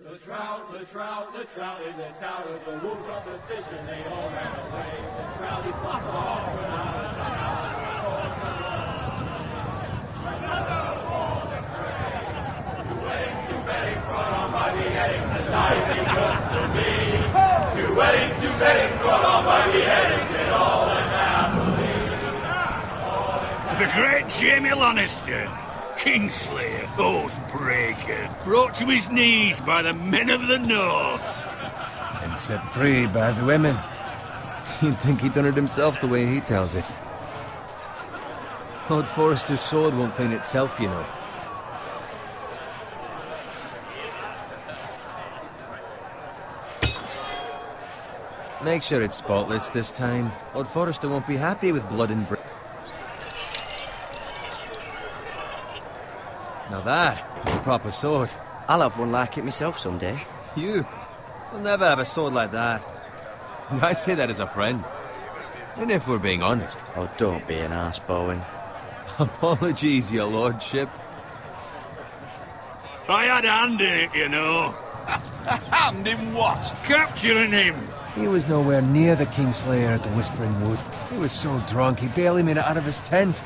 The trout in the towers, the wolves dropped the fish and they all ran away. The trout he fought off when I was another war to pray. Two weddings brought on by beheadings, the life he comes to me. Two weddings brought on by beheadings, it all ends happily. The great Jamie Lannister, Kingslayer, Oathbreaker, brought to his knees by the men of the North. And set free by the women. You'd think he'd done it himself the way he tells it. Lord Forrester's sword won't clean itself, you know. Make sure it's spotless this time. Lord Forrester won't be happy with blood and brick. Now that is a proper sword. I'll have one like it myself someday. You? You'll never have a sword like that. I say that as a friend. And if we're being honest. Oh, don't be an arse, Bowen. Apologies, your lordship. I had a hand in it, you know. A hand in what? Capturing him. He was nowhere near the Kingslayer at the Whispering Wood. He was so drunk he barely made it out of his tent.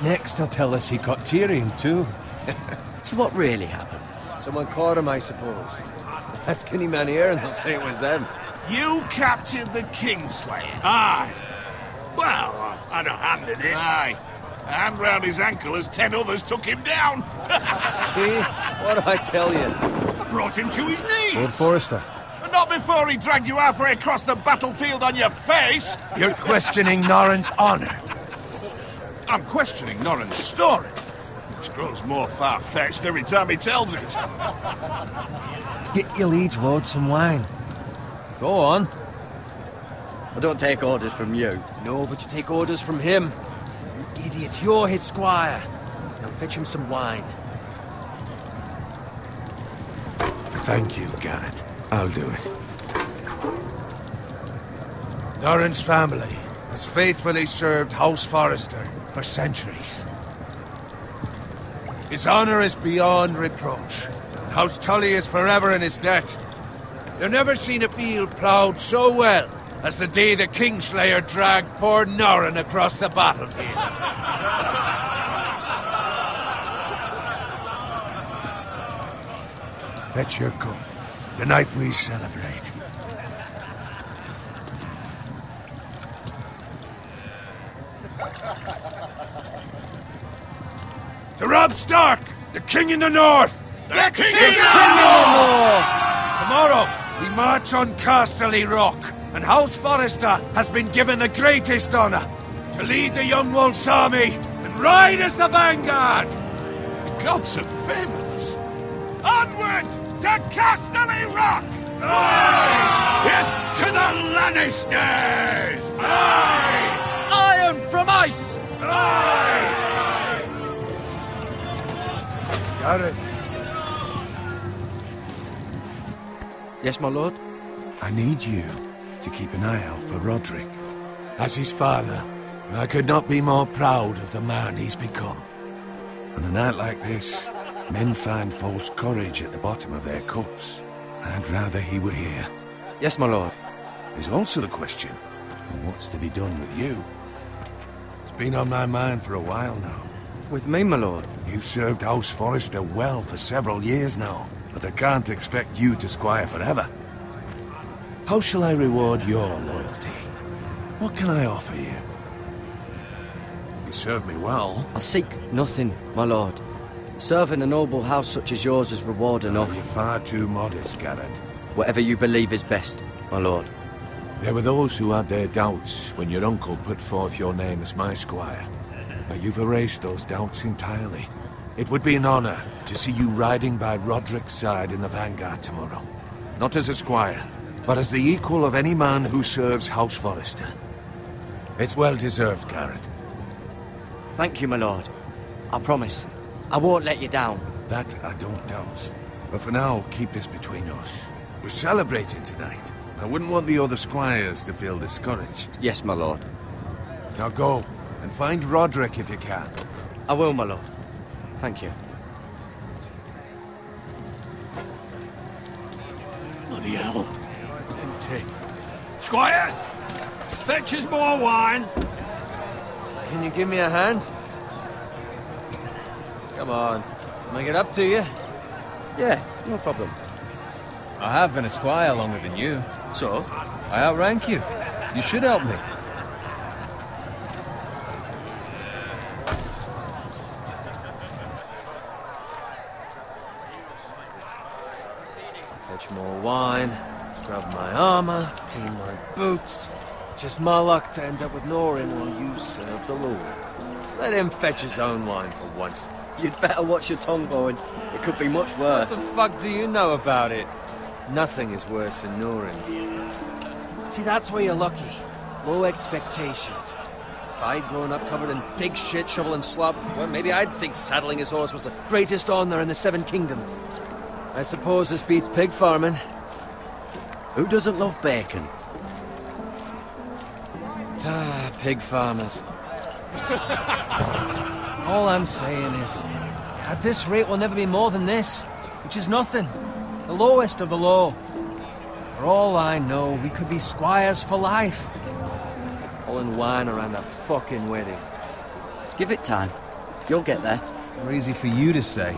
Next he'll tell us he caught Tyrion too. So what really happened? Someone caught him, I suppose. Ask any man here and they'll say it was them. You captured the Kingslayer? Aye. Well, I had a hand in it. Aye. A hand round his ankle as 10 others took him down. See? What do I tell you? I brought him to his knees. Lord Forrester. But not before he dragged you halfway across the battlefield on your face. You're questioning Norrin's honor. I'm questioning Norrin's story, which grows more far-fetched every time he tells it. Get your liege lord some wine. Go on. I don't take orders from you. No, but you take orders from him. You idiot, you're his squire. Now fetch him some wine. Thank you, Garrett. I'll do it. Norrin's family has faithfully served House Forrester for centuries. His honor is beyond reproach. House Tully is forever in his debt. They've never seen a field ploughed so well as the day the Kingslayer dragged poor Norrin across the battlefield. Fetch your cup. Tonight we celebrate. To Robb Stark, the King in the North! The King in the North! Tomorrow, we march on Casterly Rock, and House Forrester has been given the greatest honor to lead the Young Wolf's army and ride as the vanguard! The gods have favored us. Onward to Casterly Rock! Aye! Death to the Lannisters! Aye! Iron from ice! Aye! Garrett, Yes, my lord? I need you to keep an eye out for Roderick. As his father, I could not be more proud of the man he's become. On a night like this, men find false courage at the bottom of their cups. I'd rather he were here. Yes, my lord. There's also the question of what's to be done with you. It's been on my mind for a while now. With me, my lord? You've served House Forrester well for several years now, but I can't expect you to squire forever. How shall I reward your loyalty? What can I offer you? You served me well. I seek nothing, my lord. Serving a noble house such as yours is reward enough. You're far too modest, Garrett. Whatever you believe is best, my lord. There were those who had their doubts when your uncle put forth your name as my squire. But you've erased those doubts entirely. It would be an honor to see you riding by Roderick's side in the vanguard tomorrow. Not as a squire, but as the equal of any man who serves House Forrester. It's well deserved, Garrett. Thank you, my lord. I promise. I won't let you down. That I don't doubt. But for now, keep this between us. We're celebrating tonight. I wouldn't want the other squires to feel discouraged. Yes, my lord. Now go, and find Roderick if you can. I will, my lord. Thank you. Bloody hell. Empty. Squire! Fetch us more wine. Can you give me a hand? Come on. Can I get up to you? Yeah, no problem. I have been a squire longer than you. So? I outrank you. You should help me. Fetch more wine, scrub my armor, clean my boots. Just my luck to end up with Norin while you serve the Lord. Let him fetch his own wine for once. You'd better watch your tongue, Bowen. It could be much worse. What the fuck do you know about it? Nothing is worse than Norin. See, that's where you're lucky. Low expectations. If I'd grown up covered in pig shit, shovel and slop, well, maybe I'd think saddling his horse was the greatest honor in the Seven Kingdoms. I suppose this beats pig farming. Who doesn't love bacon? Ah, pig farmers. All I'm saying is, at this rate we'll never be more than this, which is nothing. The lowest of the low. For all I know, we could be squires for life. Pulling wine around a fucking wedding. Give it time. You'll get there. More easy for you to say.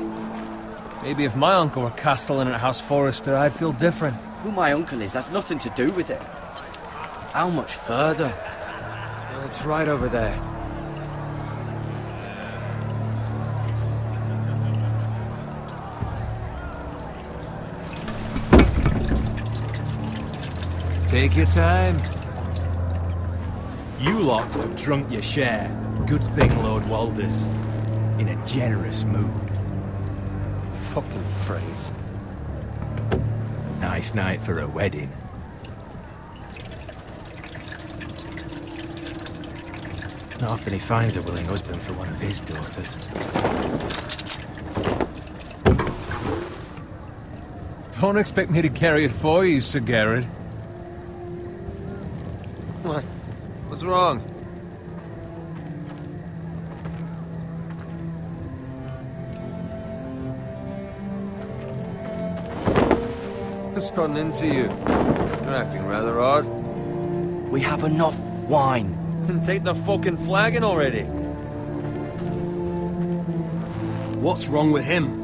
Maybe if my uncle were castellan at House Forrester, I'd feel different. Who my uncle is has nothing to do with it. How much further? It's right over there. Take your time. You lot have drunk your share. Good thing Lord Walder's in a generous mood. Fucking phrase. Nice night for a wedding. Not often he finds a willing husband for one of his daughters. Don't expect me to carry it for you, Sir Garrett. What? What's wrong? What's gotten into you? You're acting rather odd. We have enough wine. Then take the fucking flagon already. What's wrong with him?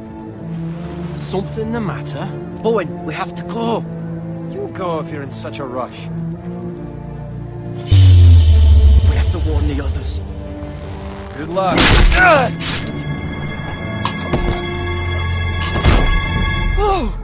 Something the matter? Bowen, we have to go. You go if you're in such a rush. We have to warn the others. Good luck. Oh!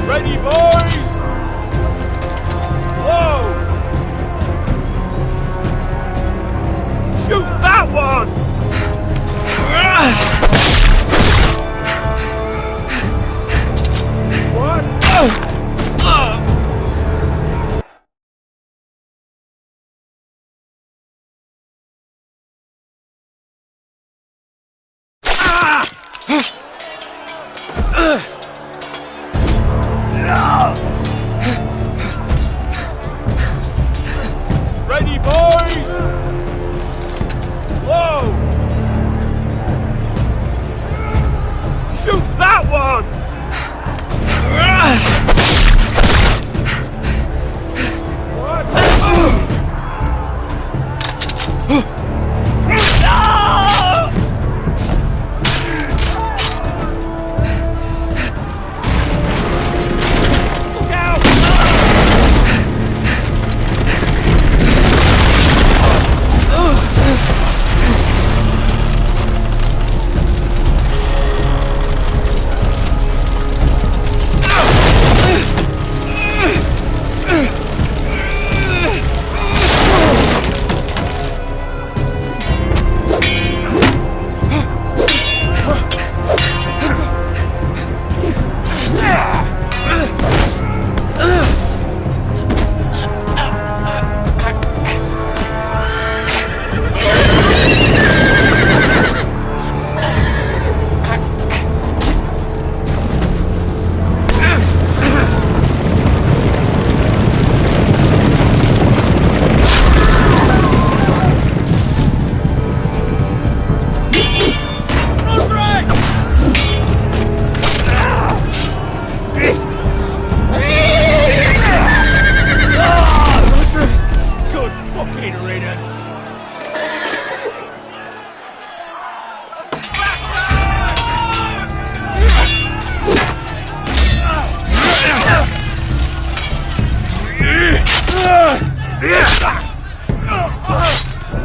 Ready, boys! Whoa! Shoot that one! What?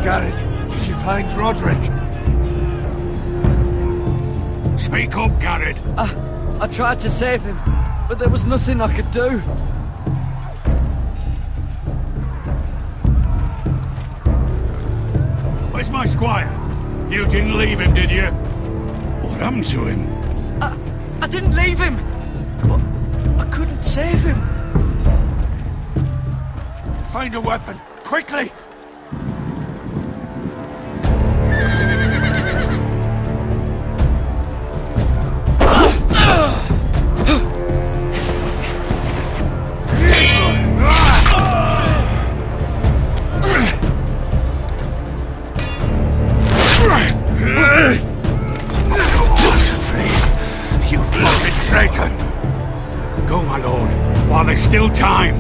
Garrett, did you find Roderick? Speak up, Garrett. I tried to save him, but there was nothing I could do. Where's my squire? You didn't leave him, did you? What happened to him? I didn't leave him, but I couldn't save him. Find a weapon, quickly! Go, my lord, while there's still time.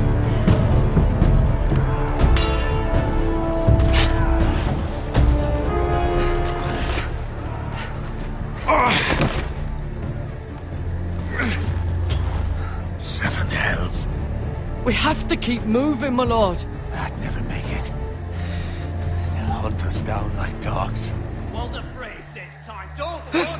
Seven hells. We have to keep moving, my lord. I'd never make it. They'll hunt us down like dogs. Walder Frey says time. Don't run,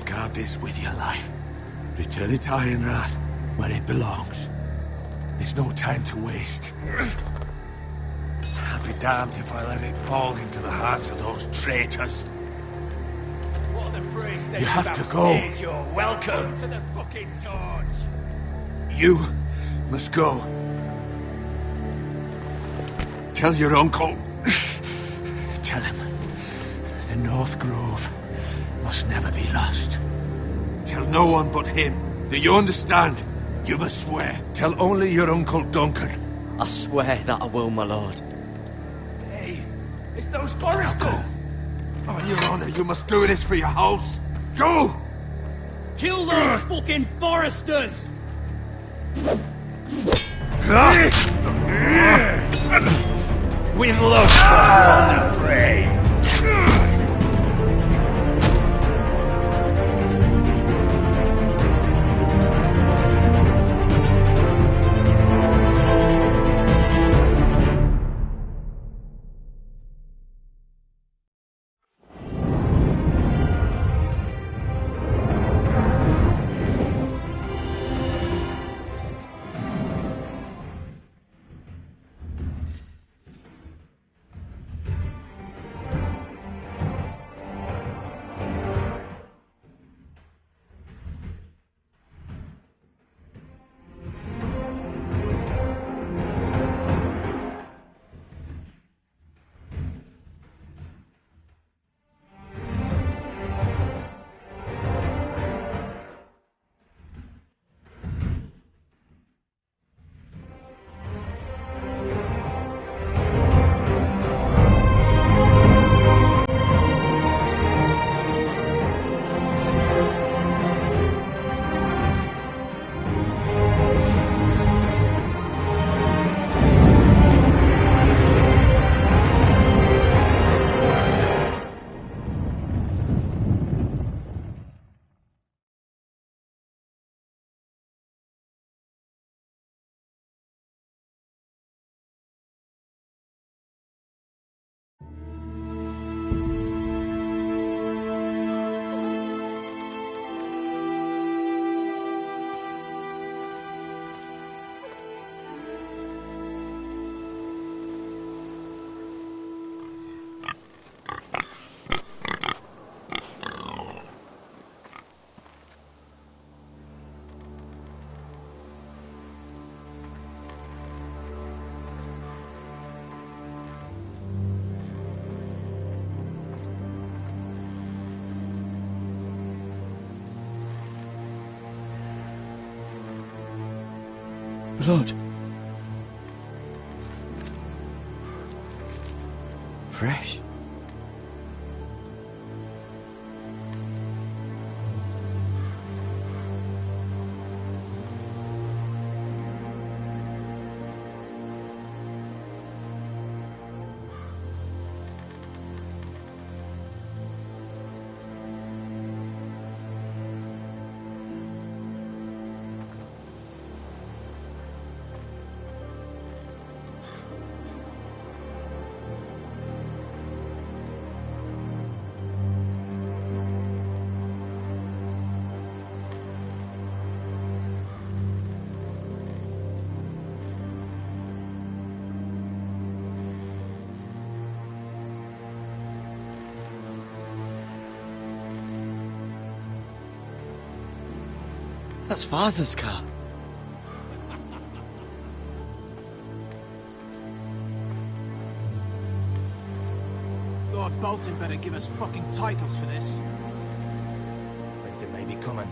Guard this with your life. Return it to Ironrath, where it belongs. There's no time to waste. I'll be damned if I let it fall into the hands of those traitors. Walder Frey says You have about to go. stage, you're welcome to the fucking torch. You must go. Tell your uncle. Tell him the North Grove must never be lost. Tell no one but him. Do you understand? You must swear. Tell only your Uncle Duncan. I swear that I will, my lord. Hey, it's those foresters. Go. On your honor, you must do this for your house. Go! Kill those fucking foresters! With love, Walder Frey. Lord. Fresh. That's Father's car. Lord Bolton better give us fucking titles for this. Winter may be coming,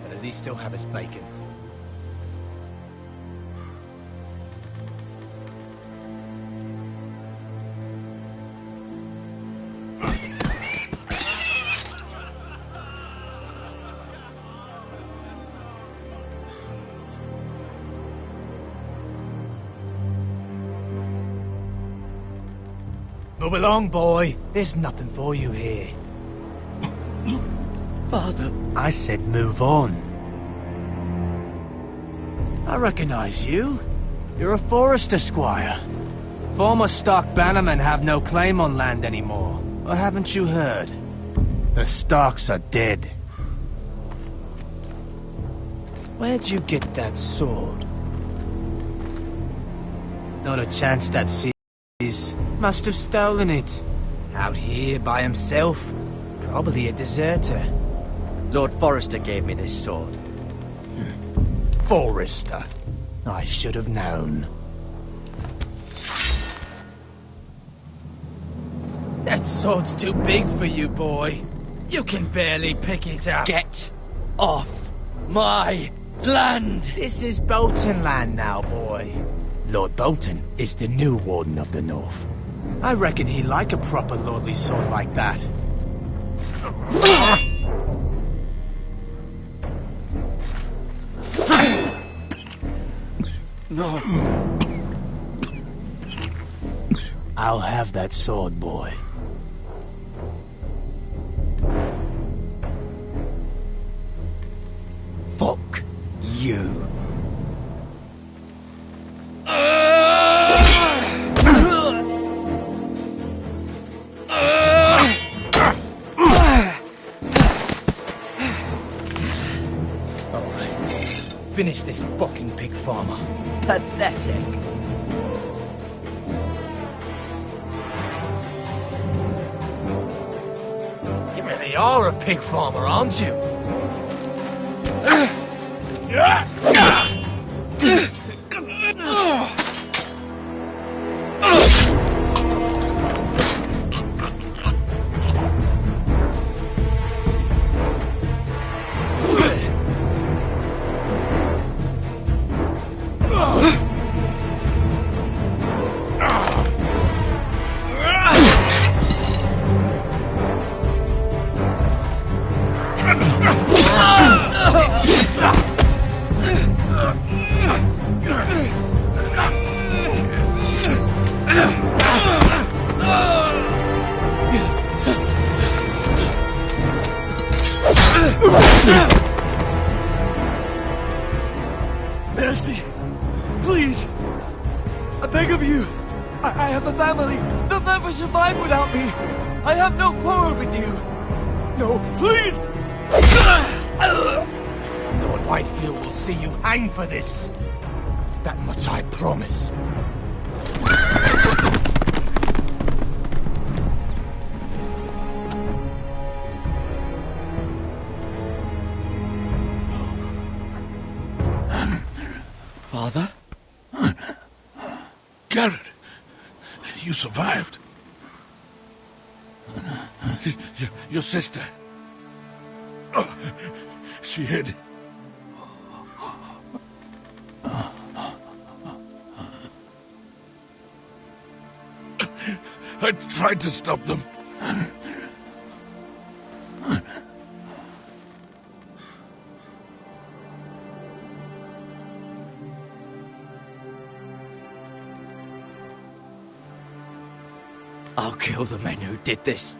but at least he'll have his bacon. Move along, boy. There's nothing for you here. Father. I said move on. I recognize you. You're a Forrester squire. Former Stark bannermen have no claim on land anymore. Or haven't you heard? The Starks are dead. Where'd you get that sword? Not a chance that Seas must have stolen it. Out here by himself. Probably a deserter. Lord Forrester gave me this sword. Forrester. I should have known. That sword's too big for you, boy. You can barely pick it up. Get off my land! This is Bolton land now, boy. Lord Bolton is the new Warden of the North. I reckon he'd like a proper lordly sword like that. No. I'll have that sword, boy. Fuck you. Finish this fucking pig farmer. Pathetic. You really are a pig farmer, aren't you? Mercy! Please! I beg of you! I have a family! They'll never survive without me! I have no quarrel with you! No, please! Lord Whitefield will see you hang for this. That much I promise. Father? Garrett, you survived. Your sister. Oh, she hid. I tried to stop them. I'll kill the men who did this.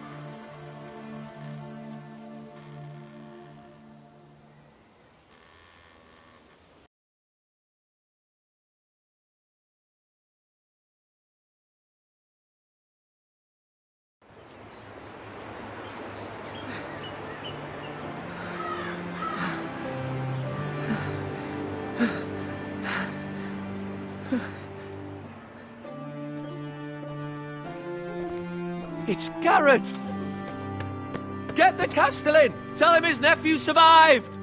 It's Garrett! Get the Castellan! Tell him his nephew survived!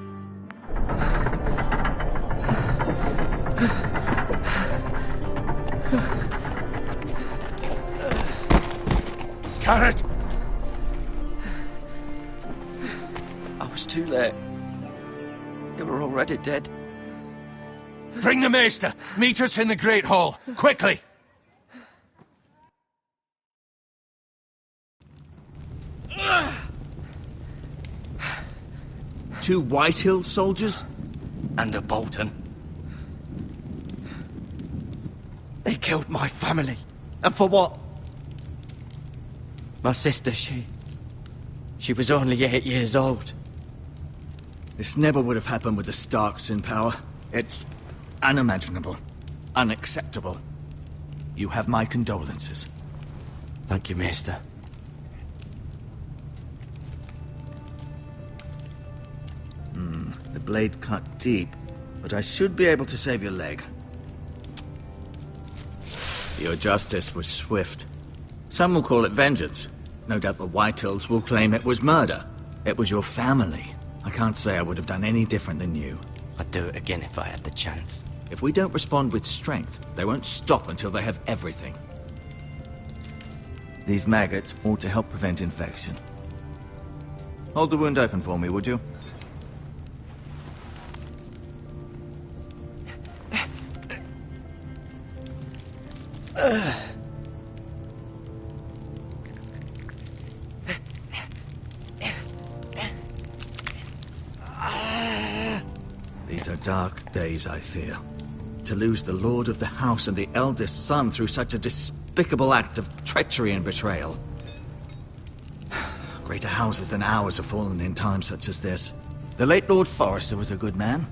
Carrot! I was too late. They were already dead. Bring the maester! Meet us in the Great Hall! Quickly! Two Whitehill soldiers? And a Bolton. They killed my family. And for what? My sister, she was only 8 years old. This never would have happened with the Starks in power. It's unimaginable. Unacceptable. You have my condolences. Thank you, Maester. The blade cut deep, but I should be able to save your leg. Your justice was swift. Some will call it vengeance. No doubt the Whitehills will claim it was murder. It was your family. I can't say I would have done any different than you. I'd do it again if I had the chance. If we don't respond with strength, they won't stop until they have everything. These maggots ought to help prevent infection. Hold the wound open for me, would you? These are dark days, I fear. To lose the lord of the house and the eldest son through such a despicable act of treachery and betrayal. Greater houses than ours have fallen in times such as this. The late Lord Forrester was a good man.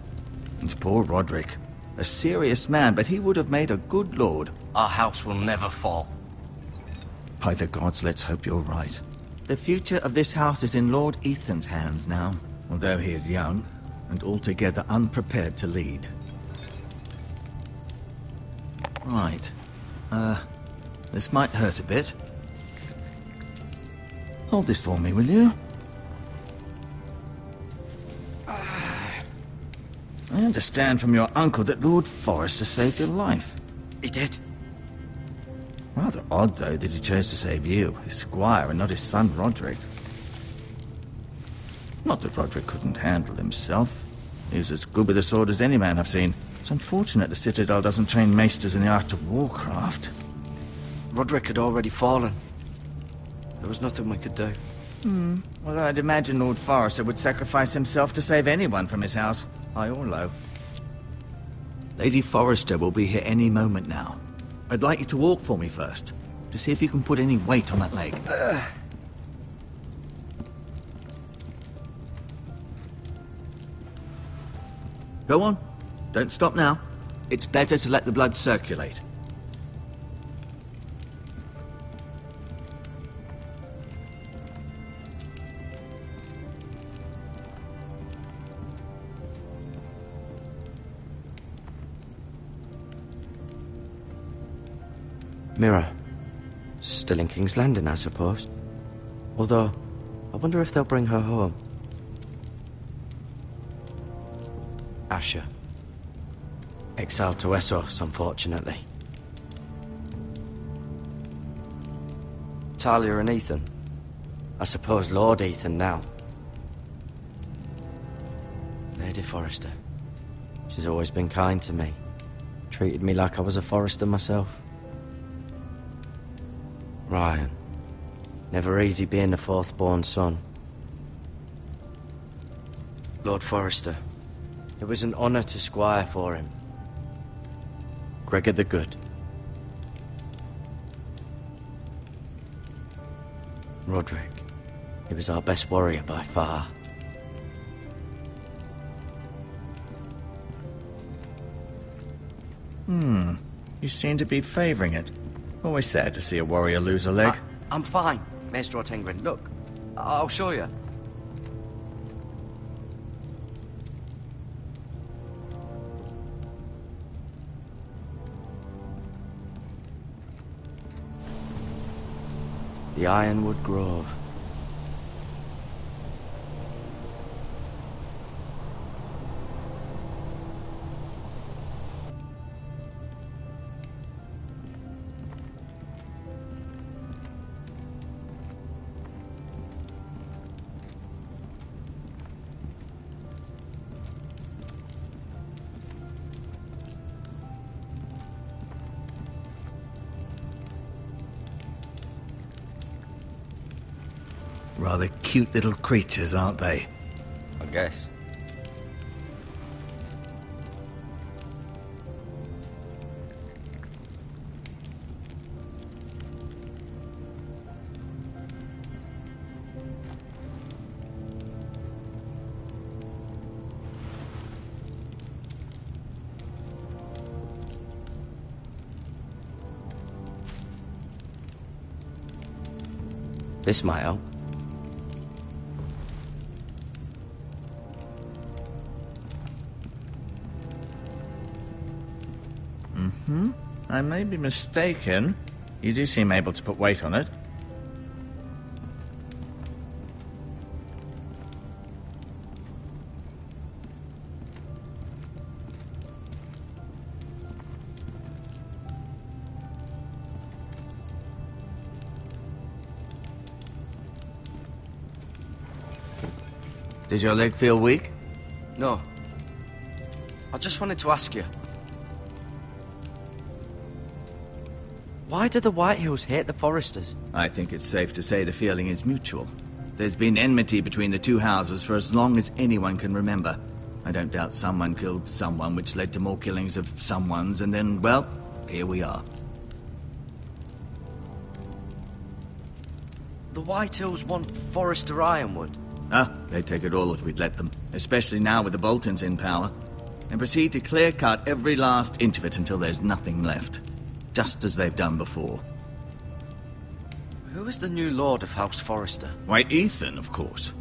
And poor Roderick. A serious man, but he would have made a good lord. Our house will never fall. By the gods, let's hope you're right. The future of this house is in Lord Ethan's hands now, although he is young and altogether unprepared to lead. Right. This might hurt a bit. Hold this for me, will you? I understand from your uncle that Lord Forrester saved your life. He did. Rather odd, though, that he chose to save you, his squire, and not his son Roderick. Not that Roderick couldn't handle himself. He was as good with a sword as any man I've seen. It's unfortunate the Citadel doesn't train maesters in the art of warcraft. Roderick had already fallen. There was nothing we could do. Well, I'd imagine Lord Forrester would sacrifice himself to save anyone from his house, high or low. Lady Forrester will be here any moment now. I'd like you to walk for me first, to see if you can put any weight on that leg. Go on. Don't stop now. It's better to let the blood circulate. Mira. Still in King's Landing, I suppose. Although, I wonder if they'll bring her home. Asher. Exiled to Essos, unfortunately. Talia and Ethan. I suppose Lord Ethan now. Lady Forrester. She's always been kind to me. Treated me like I was a Forrester myself. Ryan. Never easy being the fourth-born son. Lord Forrester. It was an honor to squire for him. Gregor the Good. Roderick. He was our best warrior by far. You seem to be favoring it. Always sad to see a warrior lose a leg. I'm fine, Maester Ortengrin. Look, I'll show you. The Ironwood Grove. Rather cute little creatures, aren't they? I guess. This might help. I may be mistaken. You do seem able to put weight on it. Did your leg feel weak? No. I just wanted to ask you. Why do the Whitehills hate the Forresters? I think it's safe to say the feeling is mutual. There's been enmity between the two houses for as long as anyone can remember. I don't doubt someone killed someone, which led to more killings of someones, and then, well, here we are. The Whitehills want Forrester Ironwood. They'd take it all if we'd let them, especially now with the Boltons in power, and proceed to clear-cut every last inch of it until there's nothing left, just as they've done before. Who is the new Lord of House Forrester? Why, Ethan, of course.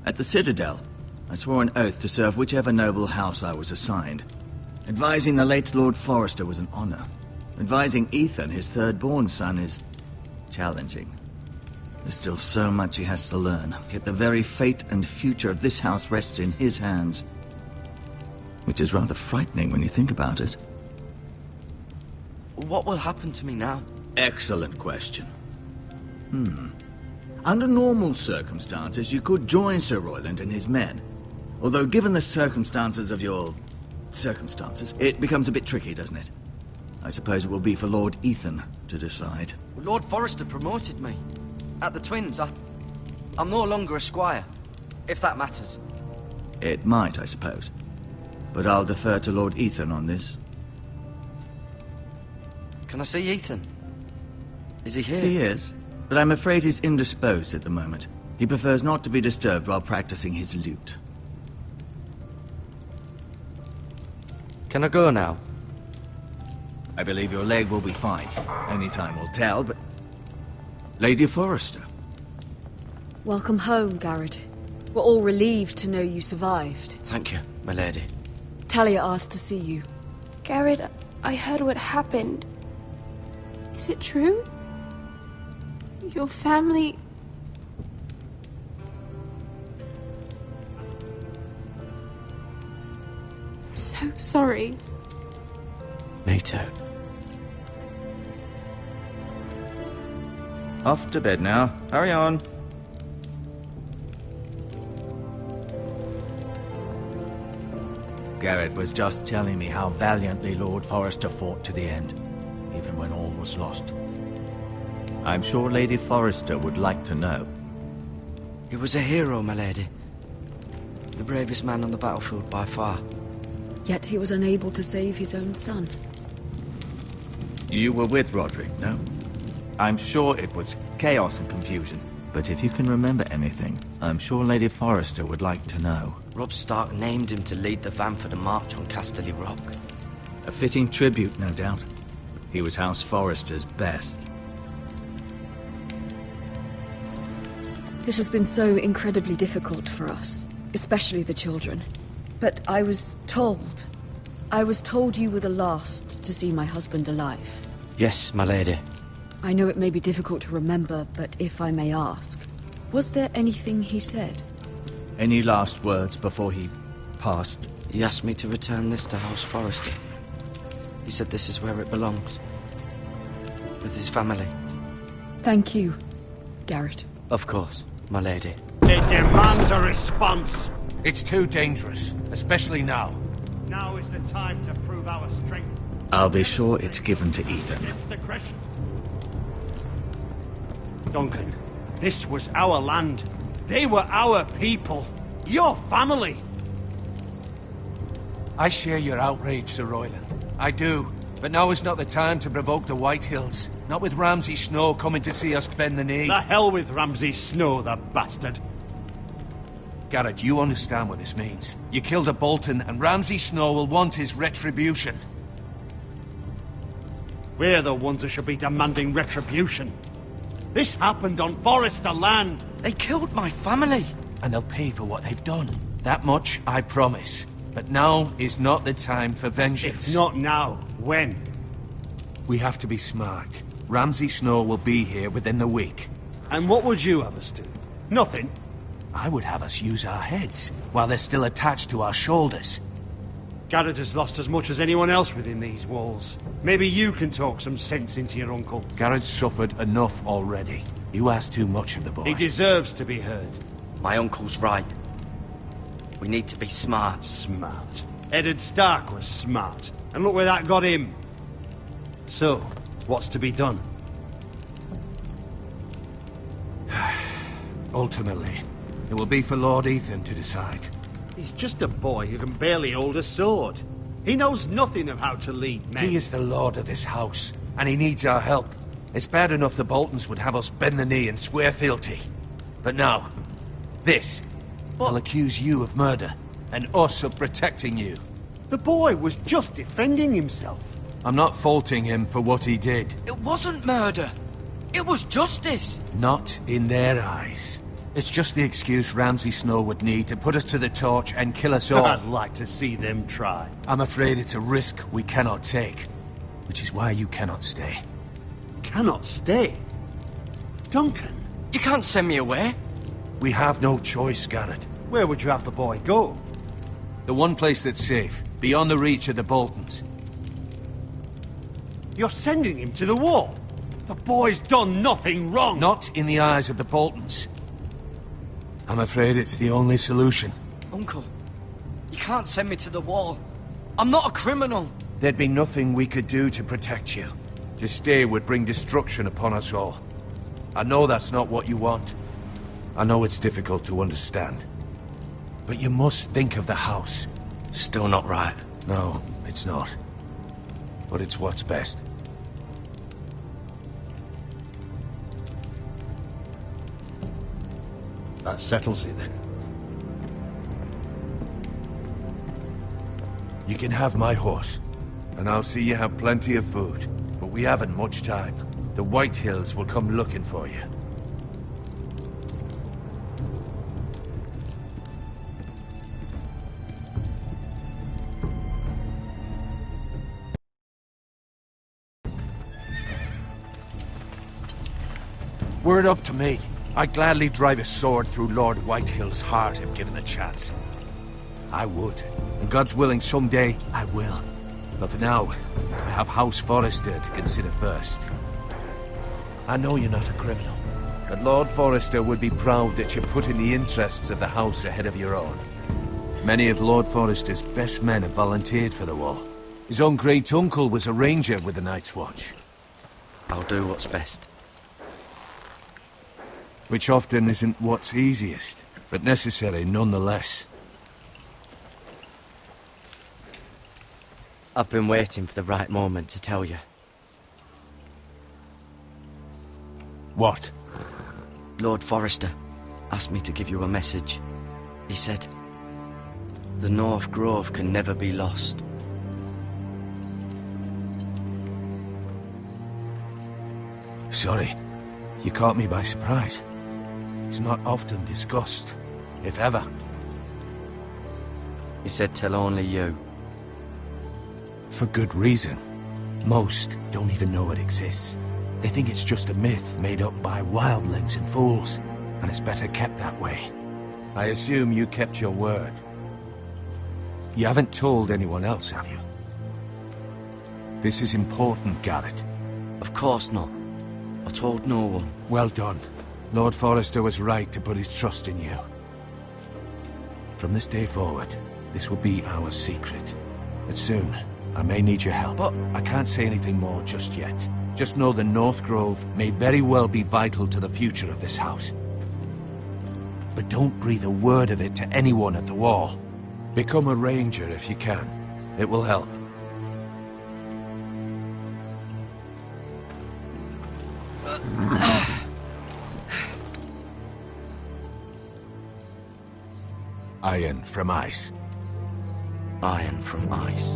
At the Citadel, I swore an oath to serve whichever noble house I was assigned. Advising the late Lord Forrester was an honor. Advising Ethan, his third-born son, is challenging. There's still so much he has to learn, yet the very fate and future of this house rests in his hands. Which is rather frightening when you think about it. What will happen to me now? Excellent question. Under normal circumstances, you could join Sir Royland and his men. Although given the circumstances of your circumstances, it becomes a bit tricky, doesn't it? I suppose it will be for Lord Ethan to decide. Lord Forrester promoted me. At the Twins, I'm no longer a squire, if that matters. It might, I suppose. But I'll defer to Lord Ethan on this. Can I see Ethan? Is he here? He is, but I'm afraid he's indisposed at the moment. He prefers not to be disturbed while practicing his lute. Can I go now? I believe your leg will be fine. Only time will tell, but... Lady Forrester. Welcome home, Garrett. We're all relieved to know you survived. Thank you, my lady. Talia asked to see you. Garrett, I heard what happened. Is it true? Your family... I'm so sorry. Me too. Off to bed now. Hurry on. Garrett was just telling me how valiantly Lord Forrester fought to the end, even when all was lost. I'm sure Lady Forrester would like to know. He was a hero, my lady. The bravest man on the battlefield by far. Yet he was unable to save his own son. You were with Roderick, no? I'm sure it was chaos and confusion. But if you can remember anything, I'm sure Lady Forrester would like to know. Robb Stark named him to lead the van for the march on Casterly Rock. A fitting tribute, no doubt. He was House Forrester's best. This has been so incredibly difficult for us, especially the children. But I was told you were the last to see my husband alive. Yes, my lady. I know it may be difficult to remember, but if I may ask, was there anything he said? Any last words before he passed? He asked me to return this to House Forrester. He said this is where it belongs. With his family. Thank you, Garrett. Of course, my lady. It demands a response. It's too dangerous, especially now. Now is the time to prove our strength. I'll be sure it's given to Ethan. Against aggression. Duncan, this was our land. They were our people. Your family. I share your outrage, Sir Royland. I do. But now is not the time to provoke the Whitehills. Not with Ramsay Snow coming to see us bend the knee. The hell with Ramsay Snow, the bastard. Garrett, you understand what this means. You killed a Bolton, and Ramsay Snow will want his retribution. We're the ones that should be demanding retribution. This happened on Forrester land. They killed my family. And they'll pay for what they've done. That much, I promise. But now is not the time for vengeance. If not now, when? We have to be smart. Ramsay Snow will be here within the week. And what would you have us do? Nothing? I would have us use our heads, while they're still attached to our shoulders. Garrett has lost as much as anyone else within these walls. Maybe you can talk some sense into your uncle. Garrett's suffered enough already. You ask too much of the boy. He deserves to be heard. My uncle's right. We need to be smart. Smart. Eddard Stark was smart. And look where that got him. So, what's to be done? Ultimately, it will be for Lord Ethan to decide. He's just a boy who can barely hold a sword. He knows nothing of how to lead men. He is the lord of this house, and he needs our help. It's bad enough the Boltons would have us bend the knee and swear fealty. But now, this will accuse you of murder, and us of protecting you. The boy was just defending himself. I'm not faulting him for what he did. It wasn't murder. It was justice. Not in their eyes. It's just the excuse Ramsay Snow would need to put us to the torch and kill us all. I'd like to see them try. I'm afraid it's a risk we cannot take, which is why you cannot stay. Cannot stay? Duncan? You can't send me away. We have no choice, Garrett. Where would you have the boy go? The one place that's safe, beyond the reach of the Boltons. You're sending him to the wall? The boy's done nothing wrong! Not in the eyes of the Boltons. I'm afraid it's the only solution. Uncle, you can't send me to the wall. I'm not a criminal. There'd be nothing we could do to protect you. To stay would bring destruction upon us all. I know that's not what you want. I know it's difficult to understand. But you must think of the house. Still not right. No, it's not. But it's what's best. That settles it, then. You can have my horse, and I'll see you have plenty of food. But we haven't much time. The Whitehills will come looking for you. Were it up to me, I'd gladly drive a sword through Lord Whitehill's heart if given a chance. I would. And God's willing, someday I will. But for now, I have House Forrester to consider first. I know you're not a criminal, but Lord Forrester would be proud that you're putting the interests of the house ahead of your own. Many of Lord Forrester's best men have volunteered for the war. His own great-uncle was a ranger with the Night's Watch. I'll do what's best. Which often isn't what's easiest, but necessary nonetheless. I've been waiting for the right moment to tell you. What? Lord Forrester asked me to give you a message. He said, the North Grove can never be lost. Sorry, you caught me by surprise. It's not often discussed, if ever. He said tell only you. For good reason. Most don't even know it exists. They think it's just a myth made up by wildlings and fools, and it's better kept that way. I assume you kept your word. You haven't told anyone else, have you? This is important, Garrett. Of course not. I told no one. Well done. Lord Forrester was right to put his trust in you. From this day forward, this will be our secret. But soon, I may need your help. But I can't say anything more just yet. Just know the North Grove may very well be vital to the future of this house. But don't breathe a word of it to anyone at the Wall. Become a ranger if you can. It will help. Iron from ice. Iron from ice.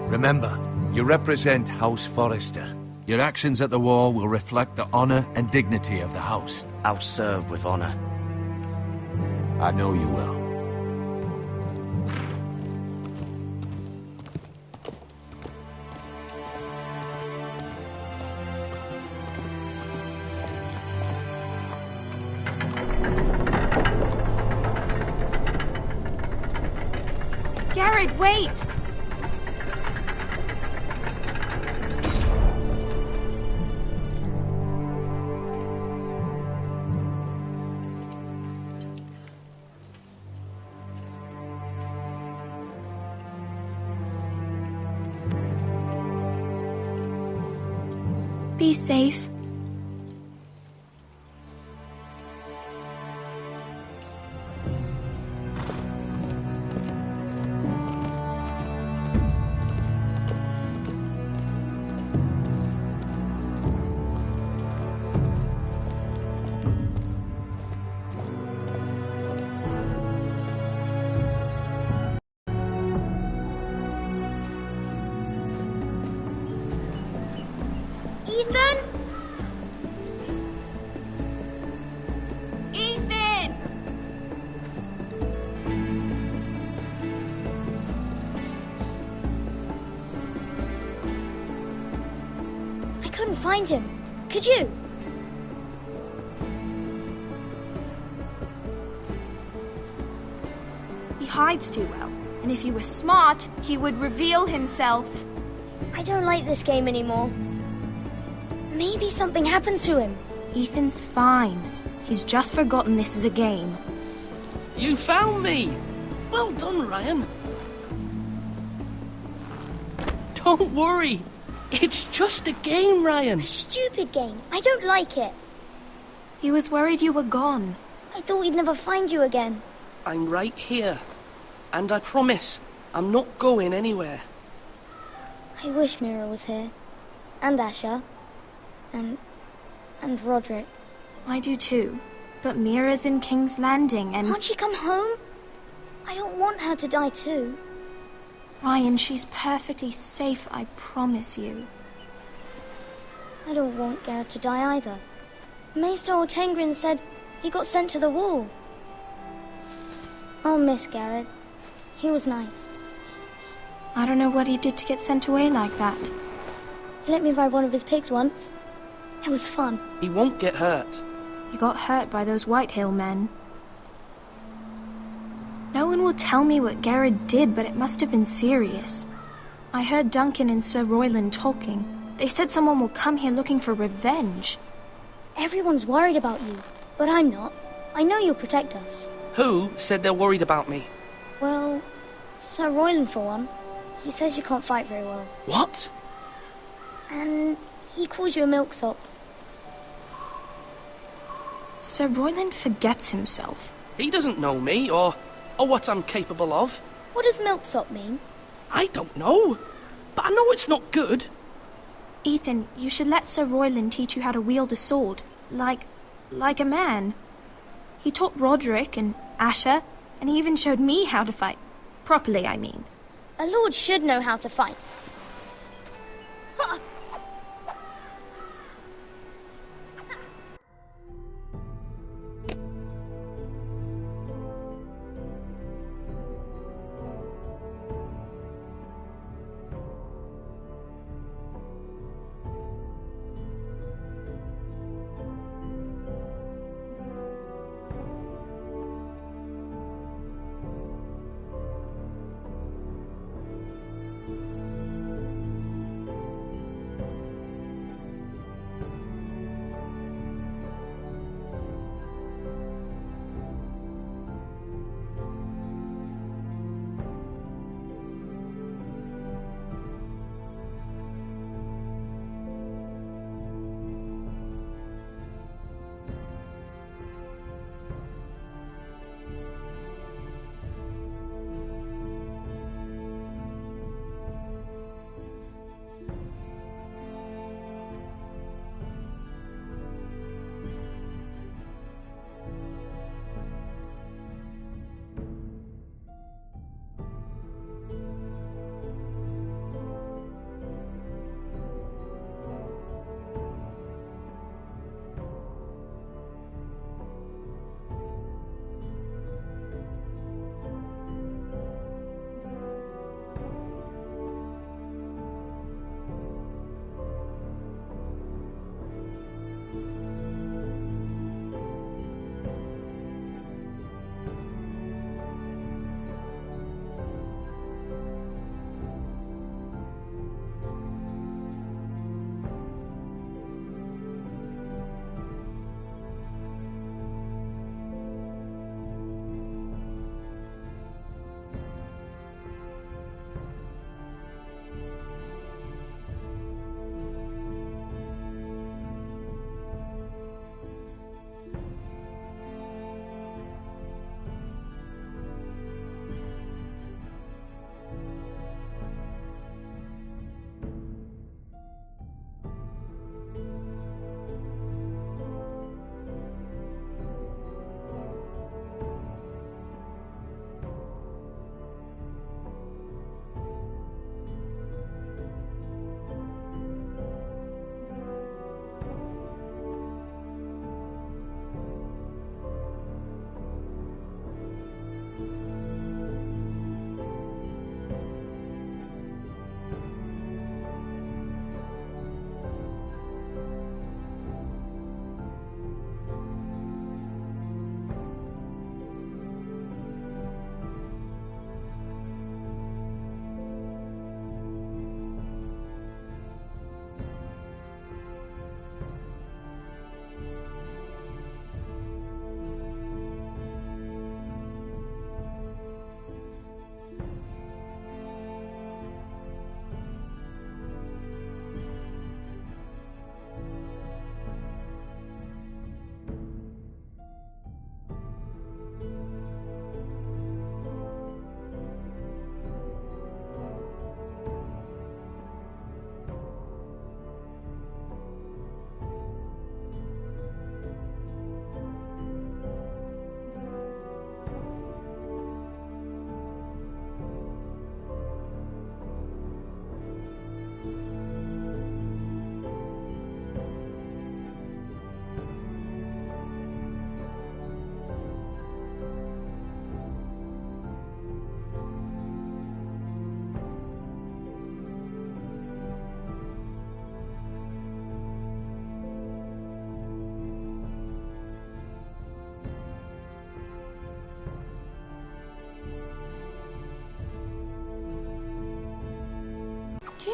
Remember, you represent House Forrester. Your actions at the Wall will reflect the honor and dignity of the house. I'll serve with honor. I know you will. Garrett, wait! Be safe. Ethan? Ethan! I couldn't find him. Could you? He hides too well, and if he was smart, he would reveal himself. I don't like this game anymore. Maybe something happened to him. Ethan's fine. He's just forgotten this is a game. You found me! Well done, Ryan. Don't worry. It's just a game, Ryan. Stupid game. I don't like it. He was worried you were gone. I thought we'd never find you again. I'm right here. And I promise, I'm not going anywhere. I wish Mira was here. And Asher. And Roderick. I do too. But Mira's in King's Landing and... Can't she come home? I don't want her to die too. Ryan, she's perfectly safe, I promise you. I don't want Garrett to die either. Maester Ortengrin said he got sent to the Wall. I'll miss Garrett. He was nice. I don't know what he did to get sent away like that. He let me ride one of his pigs once. It was fun. He won't get hurt. He got hurt by those Whitehill men. No one will tell me what Garrett did, but it must have been serious. I heard Duncan and Sir Royland talking. They said someone will come here looking for revenge. Everyone's worried about you, but I'm not. I know you'll protect us. Who said they're worried about me? Well, Sir Royland for one. He says you can't fight very well. What? And he calls you a milksop. Sir Royland forgets himself. He doesn't know me, or what I'm capable of. What does milksop mean? I don't know, but I know it's not good. Ethan, you should let Sir Royland teach you how to wield a sword. Like a man. He taught Roderick and Asher, and he even showed me how to fight. Properly, I mean. A lord should know how to fight.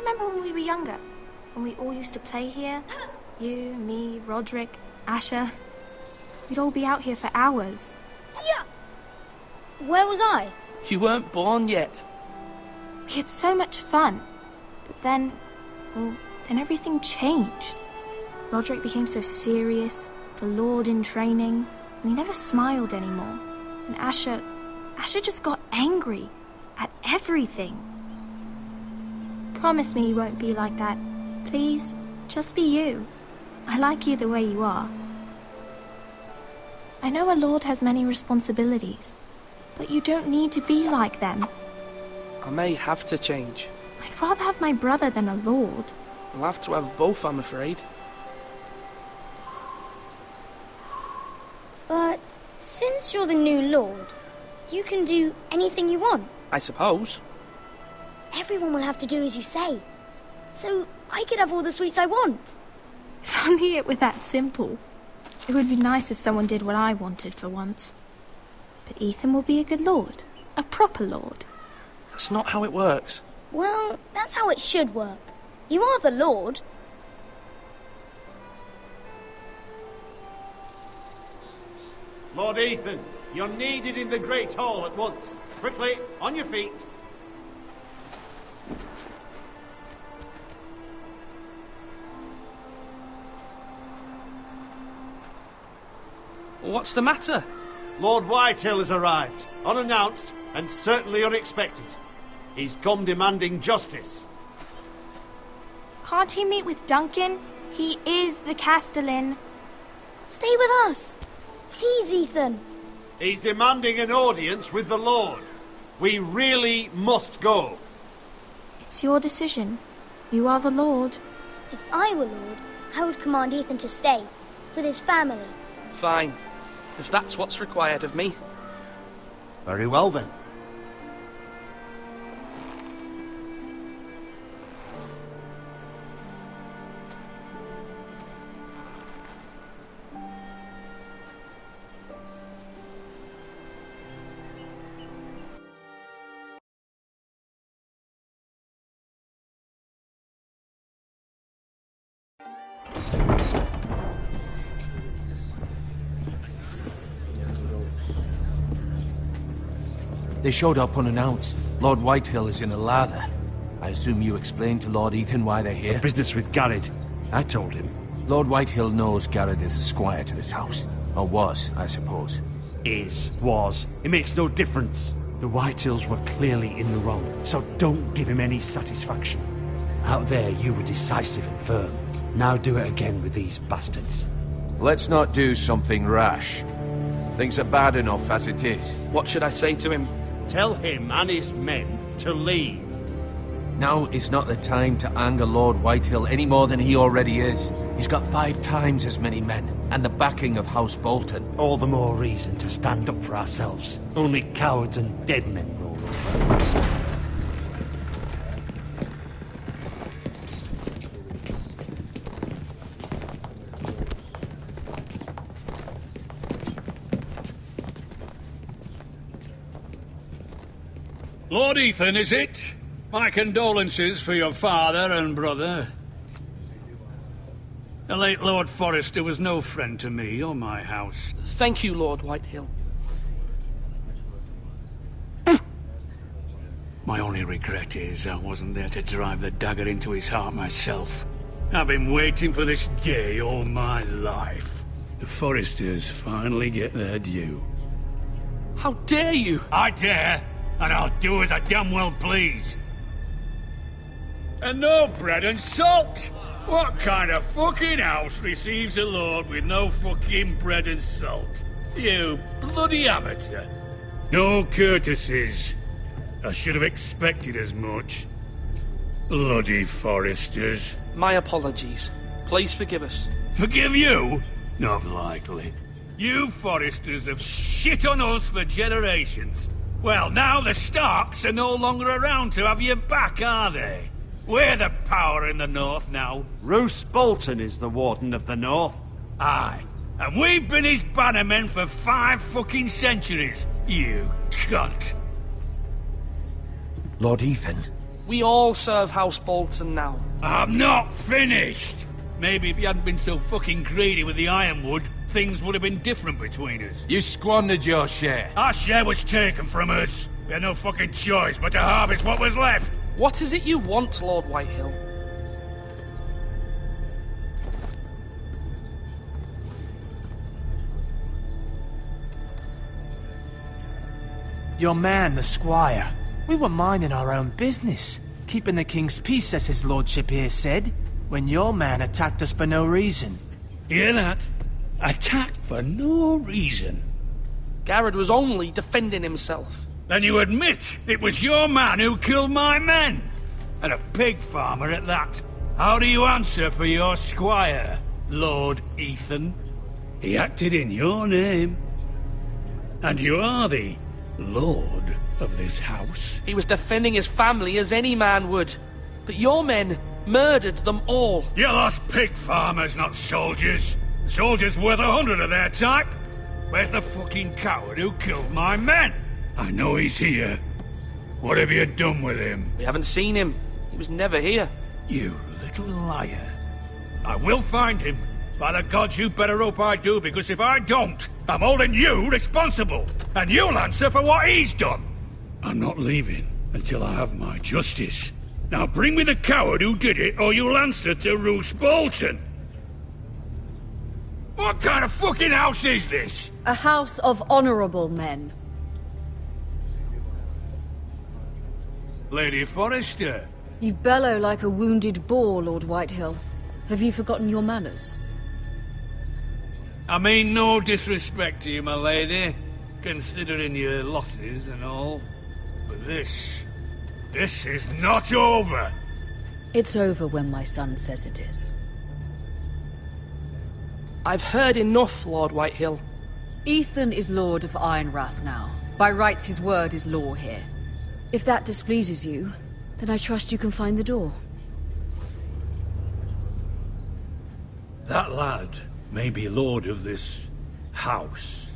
you remember when we were younger? When we all used to play here? You, me, Roderick, Asher. We'd all be out here for hours. Yeah! Where was I? You weren't born yet. We had so much fun. But then, well, then everything changed. Roderick became so serious, the Lord in training, and he never smiled anymore. And Asher just got angry at everything. Promise me you won't be like that. Please, just be you. I like you the way you are. I know a lord has many responsibilities, but you don't need to be like them. I may have to change. I'd rather have my brother than a lord. I'll have to have both, I'm afraid. But since you're the new lord, you can do anything you want. I suppose. Everyone will have to do as you say. So I could have all the sweets I want. If only it were that simple. It would be nice if someone did what I wanted for once. But Ethan will be a good lord. A proper lord. That's not how it works. Well, that's how it should work. You are the lord. Lord Ethan, you're needed in the Great Hall at once. Quickly, on your feet. What's the matter? Lord Whitehill has arrived, unannounced and certainly unexpected. He's come demanding justice. Can't he meet with Duncan? He is the Castellan. Stay with us. Please, Ethan. He's demanding an audience with the Lord. We really must go. It's your decision. You are the Lord. If I were Lord, I would command Ethan to stay, with his family. Fine. If that's what's required of me. Very well, then. They showed up unannounced. Lord Whitehill is in a lather. I assume you explained to Lord Ethan why they're here? Business with Garrett. I told him. Lord Whitehill knows Garrett is a squire to this house. Or was, I suppose. Was. It makes no difference. The Whitehills were clearly in the wrong, so don't give him any satisfaction. Out there, you were decisive and firm. Now do it again with these bastards. Let's not do something rash. Things are bad enough as it is. What should I say to him? Tell him and his men to leave. Now is not the time to anger Lord Whitehill any more than he already is. He's got 5 times as many men, and the backing of House Bolton. All the more reason to stand up for ourselves. Only cowards and dead men roll over. Lord Ethan, is it? My condolences for your father and brother. The late Lord Forrester was no friend to me or my house. Thank you, Lord Whitehill. My only regret is I wasn't there to drive the dagger into his heart myself. I've been waiting for this day all my life. The Forresters finally get their due. How dare you? I dare, and I'll do as I damn well please. And no bread and salt! What kind of fucking house receives a lord with no fucking bread and salt? You bloody amateur. No courtesies. I should have expected as much. Bloody Forresters. My apologies. Please forgive us. Forgive you? Not likely. You Forresters have shit on us for generations. Well, now the Starks are no longer around to have you back, are they? We're the power in the north now. Roose Bolton is the Warden of the North. Aye. And we've been his bannermen for 5 fucking centuries. You cunt. Lord Ethan, We all serve House Bolton now. I'm not finished! Maybe if you hadn't been so fucking greedy with the ironwood, things would have been different between us. You squandered your share. Our share was taken from us. We had no fucking choice but to harvest what was left. What is it you want, Lord Whitehill? Your man, the squire. We were minding our own business, keeping the king's peace, as his lordship here said, when your man attacked us for no reason. Hear that? Attacked for no reason. Garrett was only defending himself. Then you admit it was your man who killed my men? And a pig farmer at that. How do you answer for your squire, Lord Ethan? He acted in your name. And you are the lord of this house. He was defending his family as any man would. But your men murdered them all. You lost pig farmers, not soldiers. Soldiers worth 100 of their type. Where's the fucking coward who killed my men? I know he's here. What have you done with him? We haven't seen him. He was never here. You little liar. I will find him. By the gods, you better hope I do, because if I don't, I'm holding you responsible. And you'll answer for what he's done. I'm not leaving until I have my justice. Now bring me the coward who did it, or you'll answer to Roose Bolton. What kind of fucking house is this? A house of honorable men. Lady Forrester. You bellow like a wounded boar, Lord Whitehill. Have you forgotten your manners? I mean no disrespect to you, my lady, considering your losses and all. But this is not over. It's over when my son says it is. I've heard enough, Lord Whitehill. Ethan is Lord of Ironrath now. By rights, his word is law here. If that displeases you, then I trust you can find the door. That lad may be lord of this house,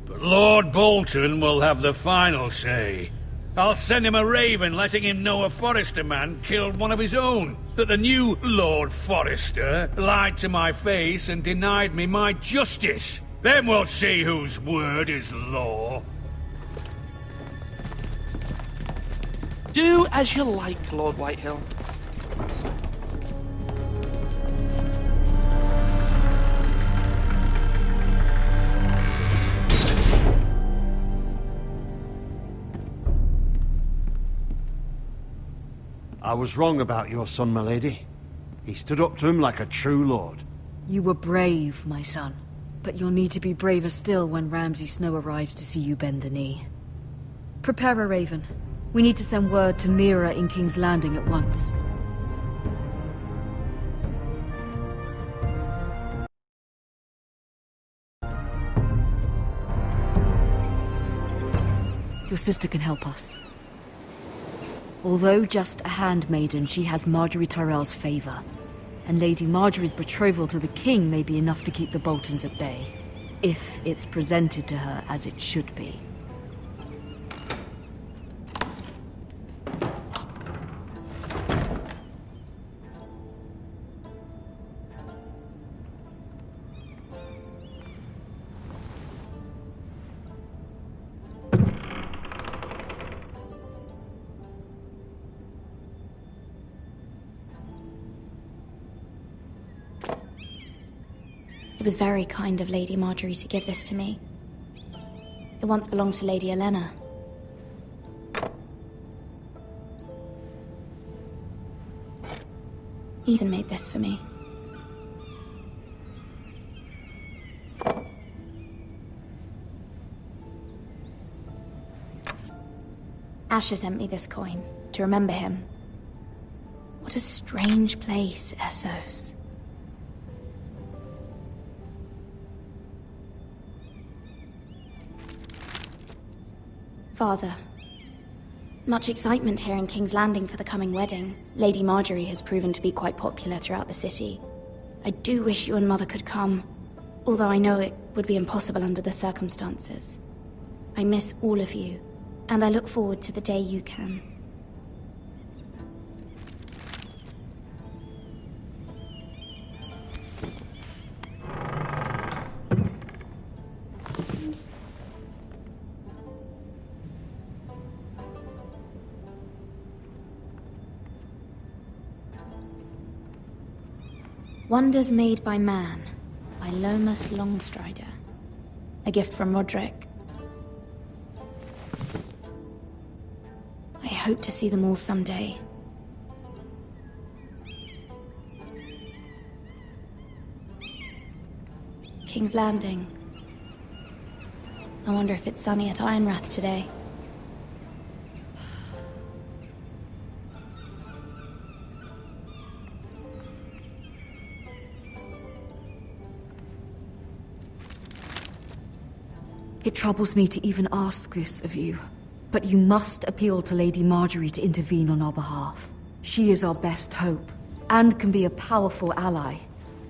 but Lord Bolton will have the final say. I'll send him a raven letting him know a Forrester man killed one of his own, that the new Lord Forrester lied to my face and denied me my justice. Then we'll see whose word is law. Do as you like, Lord Whitehill. I was wrong about your son, my lady. He stood up to him like a true lord. You were brave, my son. But you'll need to be braver still when Ramsay Snow arrives to see you bend the knee. Prepare a raven. We need to send word to Mira in King's Landing at once. Your sister can help us. Although just a handmaiden, she has Marjorie Tyrell's favor. And Lady Marjorie's betrothal to the king may be enough to keep the Boltons at bay. If it's presented to her as it should be. It was very kind of Lady Marjorie to give this to me. It once belonged to Lady Olenna. Ethan made this for me. Asher sent me this coin to remember him. What a strange place, Essos. Father, much excitement here in King's Landing for the coming wedding. Lady Marjorie has proven to be quite popular throughout the city. I do wish you and Mother could come, although I know it would be impossible under the circumstances. I miss all of you, and I look forward to the day you can. Wonders Made by Man, by Lomas Longstrider. A gift from Roderick. I hope to see them all someday. King's Landing. I wonder if it's sunny at Ironrath today. It troubles me to even ask this of you, but you must appeal to Lady Marjorie to intervene on our behalf. She is our best hope, and can be a powerful ally,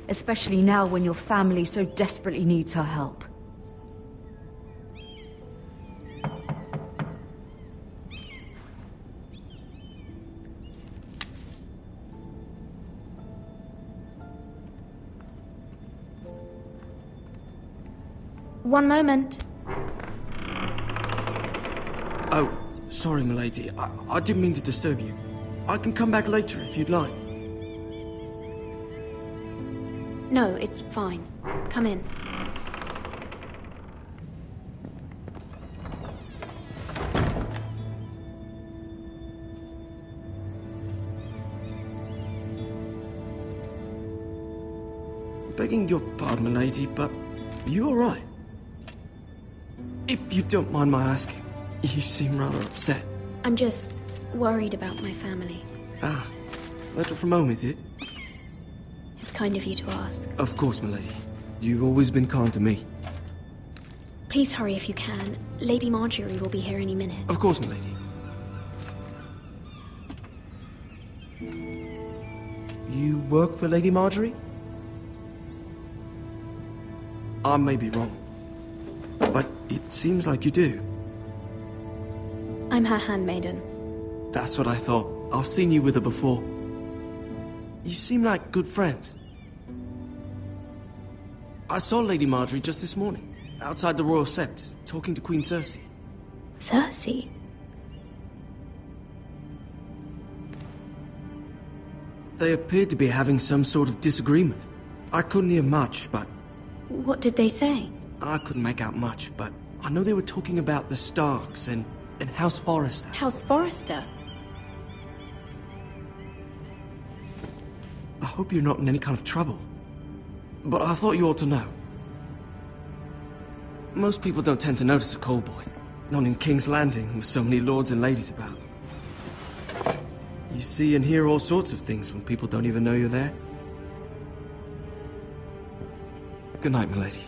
especially now when your family so desperately needs her help. One moment. Oh, sorry, milady. I didn't mean to disturb you. I can come back later if you'd like. No, it's fine. Come in. Begging your pardon, milady, but you all right? If you don't mind my asking, you seem rather upset. I'm just worried about my family. Ah, little from home, is it? It's kind of you to ask. Of course, milady. You've always been kind to me. Please hurry if you can. Lady Marjorie will be here any minute. Of course, milady. You work for Lady Marjorie? I may be wrong, but it seems like you do. I'm her handmaiden. That's what I thought. I've seen you with her before. You seem like good friends. I saw Lady Marjorie just this morning, outside the Royal Sept, talking to Queen Cersei. Cersei? They appeared to be having some sort of disagreement. I couldn't hear much, but... What did they say? I couldn't make out much, but I know they were talking about the Starks and House Forrester. House Forrester? I hope you're not in any kind of trouble. But I thought you ought to know. Most people don't tend to notice a callboy. Not in King's Landing, with so many lords and ladies about. You see and hear all sorts of things when people don't even know you're there. Good night, milady.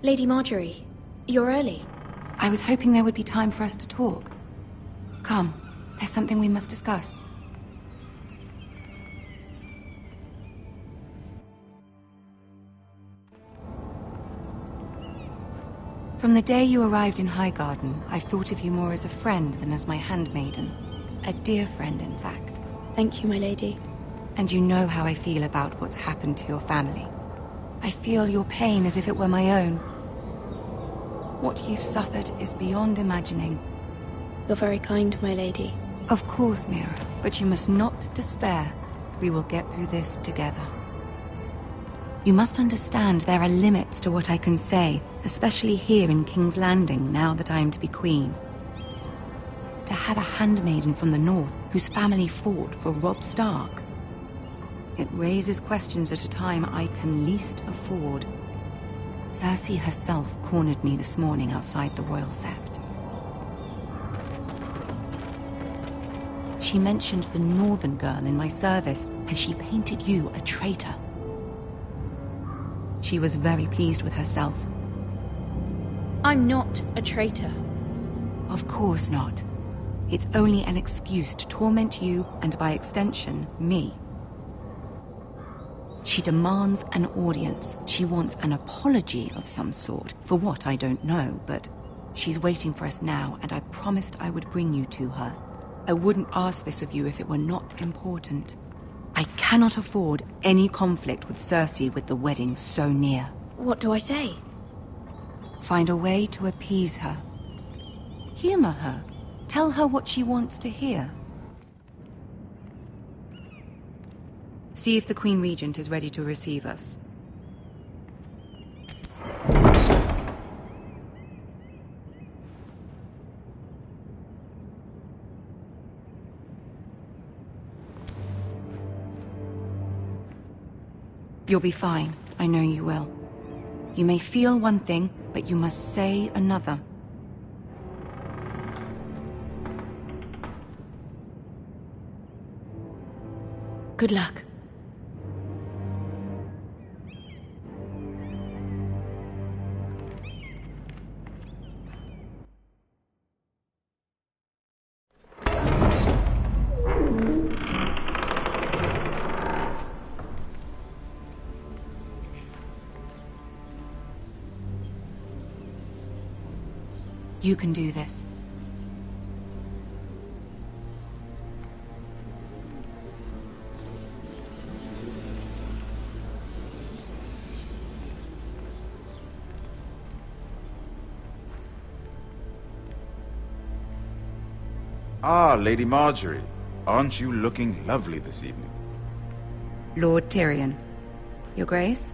Lady Marjorie, you're early. I was hoping there would be time for us to talk. Come, there's something we must discuss. From the day you arrived in Highgarden, I've thought of you more as a friend than as my handmaiden. A dear friend, in fact. Thank you, my lady. And you know how I feel about what's happened to your family. I feel your pain as if it were my own. What you've suffered is beyond imagining. You're very kind, my lady. Of course, Mira, but you must not despair. We will get through this together. You must understand there are limits to what I can say, especially here in King's Landing, now that I am to be queen. To have a handmaiden from the north whose family fought for Robb Stark. It raises questions at a time I can least afford. Cersei herself cornered me this morning outside the Royal Sept. She mentioned the northern girl in my service, and she painted you a traitor. She was very pleased with herself. I'm not a traitor. Of course not. It's only an excuse to torment you, and by extension, me. She demands an audience. She wants an apology of some sort. For what, I don't know, but she's waiting for us now, and I promised I would bring you to her. I wouldn't ask this of you if it were not important. I cannot afford any conflict with Cersei with the wedding so near. What do I say? Find a way to appease her. Humor her. Tell her what she wants to hear. See if the Queen Regent is ready to receive us. You'll be fine. I know you will. You may feel one thing, but you must say another. Good luck. You can do this. Ah, Lady Marjorie. Aren't you looking lovely this evening? Lord Tyrion. Your Grace?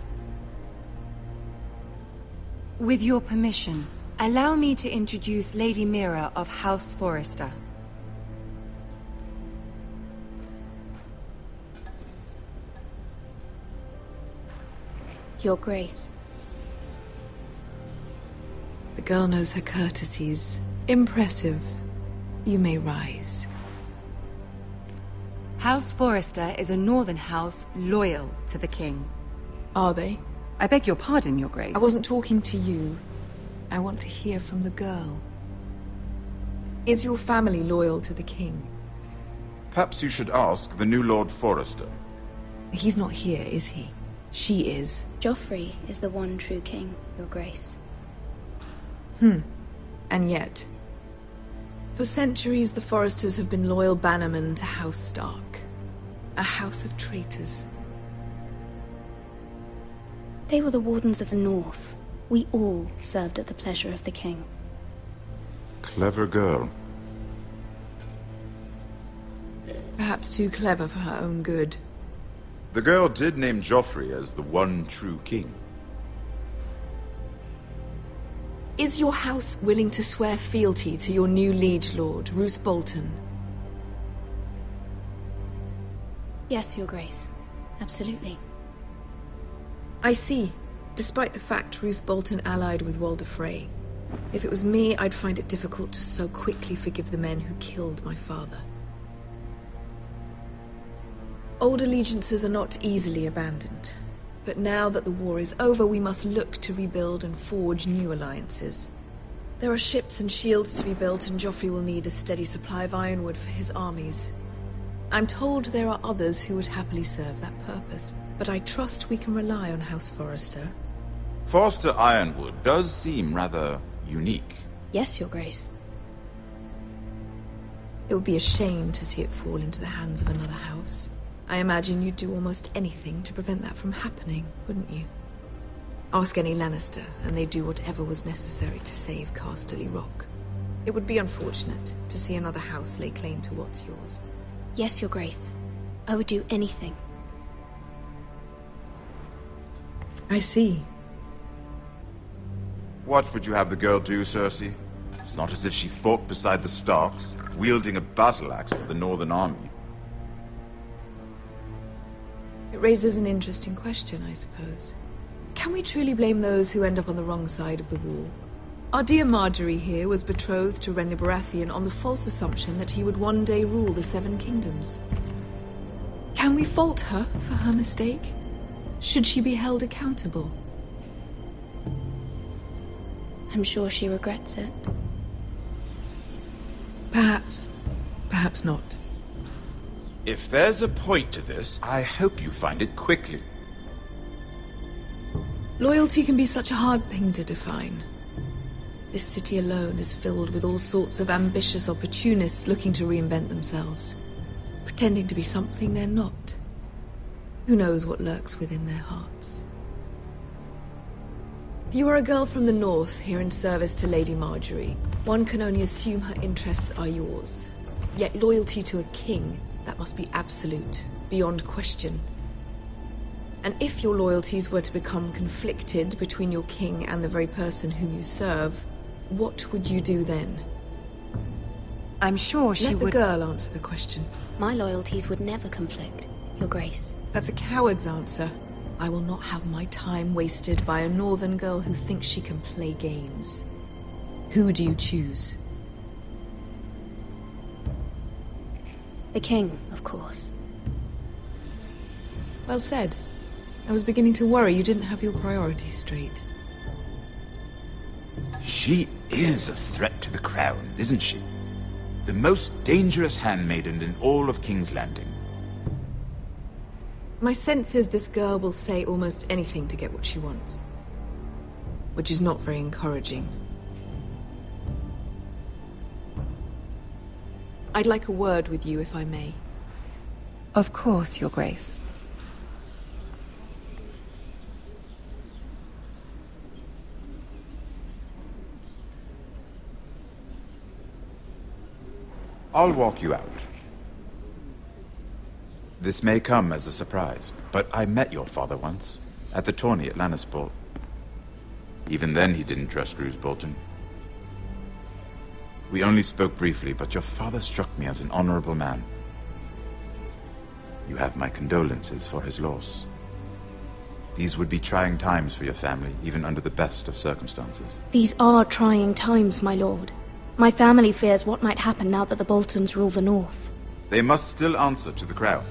With your permission, allow me to introduce Lady Mira of House Forrester. Your Grace. The girl knows her courtesies. Impressive. You may rise. House Forrester is a northern house loyal to the king. Are they? I beg your pardon, Your Grace. I wasn't talking to you. I want to hear from the girl. Is your family loyal to the king? Perhaps you should ask the new Lord Forrester. He's not here, is he? She is. Joffrey is the one true king, Your Grace. And yet... For centuries, the Forresters have been loyal bannermen to House Stark. A house of traitors. They were the Wardens of the North. We all served at the pleasure of the king. Clever girl. Perhaps too clever for her own good. The girl did name Joffrey as the one true king. Is your house willing to swear fealty to your new liege lord, Roose Bolton? Yes, Your Grace. Absolutely. I see. Despite the fact Roose Bolton allied with Walder Frey. If it was me, I'd find it difficult to so quickly forgive the men who killed my father. Old allegiances are not easily abandoned. But now that the war is over, we must look to rebuild and forge new alliances. There are ships and shields to be built, and Joffrey will need a steady supply of ironwood for his armies. I'm told there are others who would happily serve that purpose, but I trust we can rely on House Forrester. Forrester Ironwood does seem rather unique. Yes, Your Grace. It would be a shame to see it fall into the hands of another house. I imagine you'd do almost anything to prevent that from happening, wouldn't you? Ask any Lannister, and they'd do whatever was necessary to save Casterly Rock. It would be unfortunate to see another house lay claim to what's yours. Yes, Your Grace. I would do anything. I see. What would you have the girl do, Cersei? It's not as if she fought beside the Starks, wielding a battle axe for the Northern Army. It raises an interesting question, I suppose. Can we truly blame those who end up on the wrong side of the wall? Our dear Marjorie here was betrothed to Renly Baratheon on the false assumption that he would one day rule the Seven Kingdoms. Can we fault her for her mistake? Should she be held accountable? I'm sure she regrets it. Perhaps. Perhaps not. If there's a point to this, I hope you find it quickly. Loyalty can be such a hard thing to define. This city alone is filled with all sorts of ambitious opportunists looking to reinvent themselves, pretending to be something they're not. Who knows what lurks within their hearts? You are a girl from the north, here in service to Lady Marjorie. One can only assume her interests are yours. Yet loyalty to a king, that must be absolute, beyond question. And if your loyalties were to become conflicted between your king and the very person whom you serve, what would you do then? I'm sure she would... Let the girl answer the question. My loyalties would never conflict, Your Grace. That's a coward's answer. I will not have my time wasted by a northern girl who thinks she can play games. Who do you choose? The king, of course. Well said. I was beginning to worry you didn't have your priorities straight. She is a threat to the crown, isn't she? The most dangerous handmaiden in all of King's Landing. My sense is this girl will say almost anything to get what she wants. Which is not very encouraging. I'd like a word with you, if I may. Of course, Your Grace. I'll walk you out. This may come as a surprise, but I met your father once, at the tourney at Lannisport. Even then he didn't trust Roose Bolton. We only spoke briefly, but your father struck me as an honorable man. You have my condolences for his loss. These would be trying times for your family, even under the best of circumstances. These are trying times, my lord. My family fears what might happen now that the Boltons rule the north. They must still answer to the crown.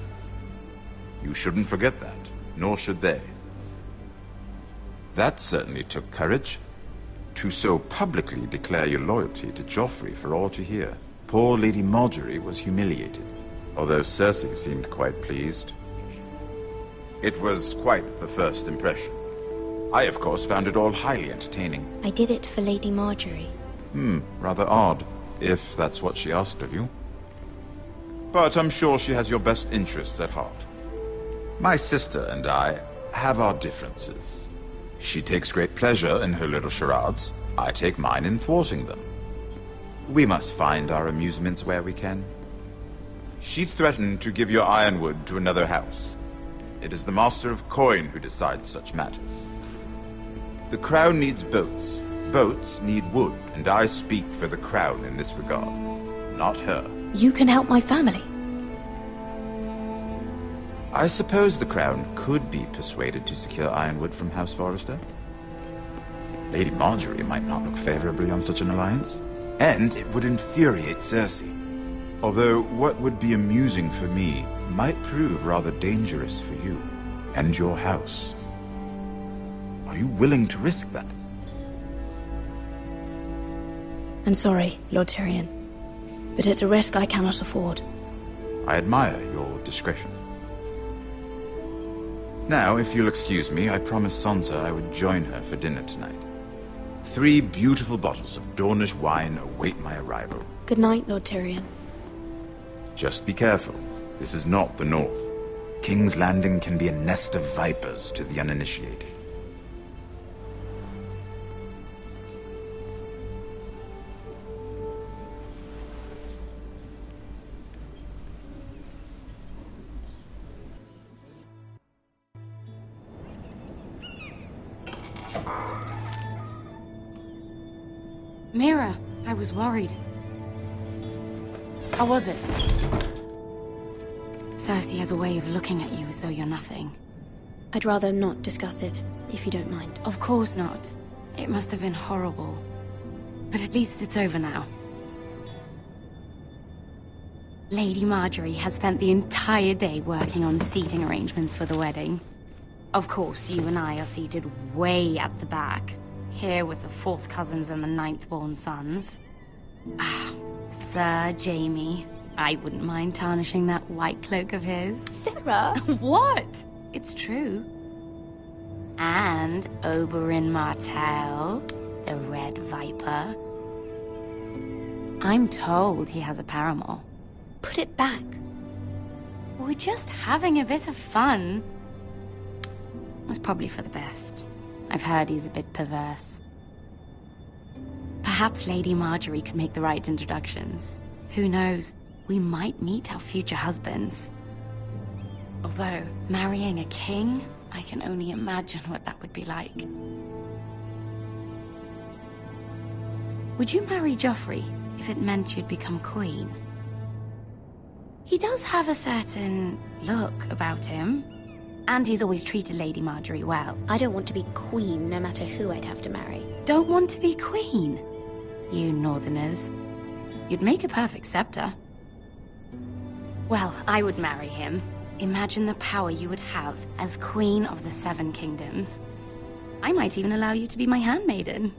You shouldn't forget that, nor should they. That certainly took courage. To so publicly declare your loyalty to Joffrey for all to hear. Poor Lady Marjorie was humiliated, although Cersei seemed quite pleased. It was quite the first impression. I, of course, found it all highly entertaining. I did it for Lady Marjorie. Rather odd, if that's what she asked of you. But I'm sure she has your best interests at heart. My sister and I have our differences. She takes great pleasure in her little charades. I take mine in thwarting them. We must find our amusements where we can. She threatened to give your ironwood to another house. It is the Master of Coin who decides such matters. The crown needs boats. Boats need wood, and I speak for the crown in this regard, not her. You can help my family. I suppose the crown could be persuaded to secure ironwood from House Forrester. Lady Marjorie might not look favorably on such an alliance, and it would infuriate Cersei. Although what would be amusing for me might prove rather dangerous for you and your house. Are you willing to risk that? I'm sorry, Lord Tyrion, but it's a risk I cannot afford. I admire your discretion. Now, if you'll excuse me, I promised Sansa I would join her for dinner tonight. 3 beautiful bottles of Dornish wine await my arrival. Good night, Lord Tyrion. Just be careful. This is not the North. King's Landing can be a nest of vipers to the uninitiated. Mira, I was worried. How was it? Cersei has a way of looking at you as though you're nothing. I'd rather not discuss it, if you don't mind. Of course not. It must have been horrible. But at least it's over now. Lady Marjorie has spent the entire day working on seating arrangements for the wedding. Of course, you and I are seated way at the back. Here with the 4th cousins and the 9th-born sons. Sir Jaime. I wouldn't mind tarnishing that white cloak of his. Sarah! What? It's true. And Oberyn Martell, the Red Viper. I'm told he has a paramour. Put it back. We're just having a bit of fun. That's probably for the best. I've heard he's a bit perverse. Perhaps Lady Marjorie could make the right introductions. Who knows? We might meet our future husbands. Although, marrying a king, I can only imagine what that would be like. Would you marry Joffrey if it meant you'd become queen? He does have a certain look about him, and he's always treated Lady Marjorie well. I don't want to be queen, no matter who I'd have to marry. Don't want to be queen? You Northerners. You'd make a perfect scepter. Well, I would marry him. Imagine the power you would have as Queen of the Seven Kingdoms. I might even allow you to be my handmaiden.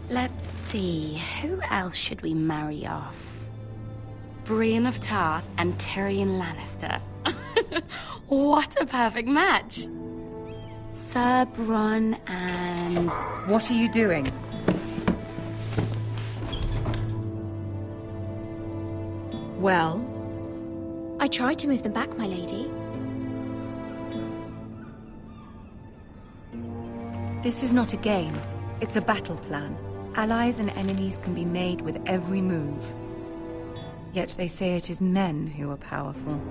Let's see, who else should we marry off? Brienne of Tarth and Tyrion Lannister. What a perfect match! Sir Bronn and... What are you doing? Well? I tried to move them back, my lady. This is not a game. It's a battle plan. Allies and enemies can be made with every move. Yet they say it is men who are powerful.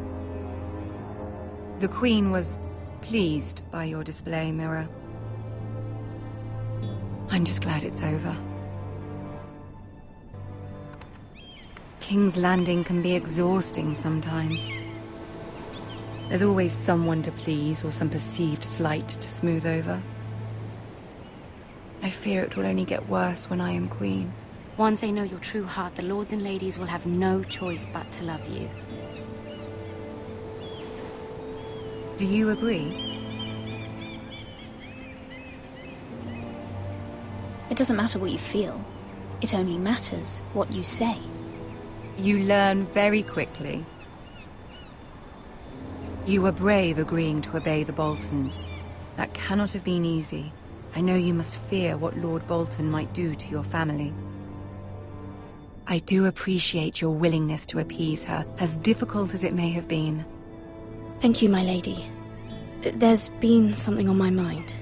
The Queen was pleased by your display, Mira. I'm just glad it's over. King's Landing can be exhausting sometimes. There's always someone to please or some perceived slight to smooth over. I fear it will only get worse when I am queen. Once they know your true heart, the lords and ladies will have no choice but to love you. Do you agree? It doesn't matter what you feel. It only matters what you say. You learn very quickly. You were brave agreeing to obey the Boltons. That cannot have been easy. I know you must fear what Lord Bolton might do to your family. I do appreciate your willingness to appease her, as difficult as it may have been. Thank you, my lady. There's been something on my mind.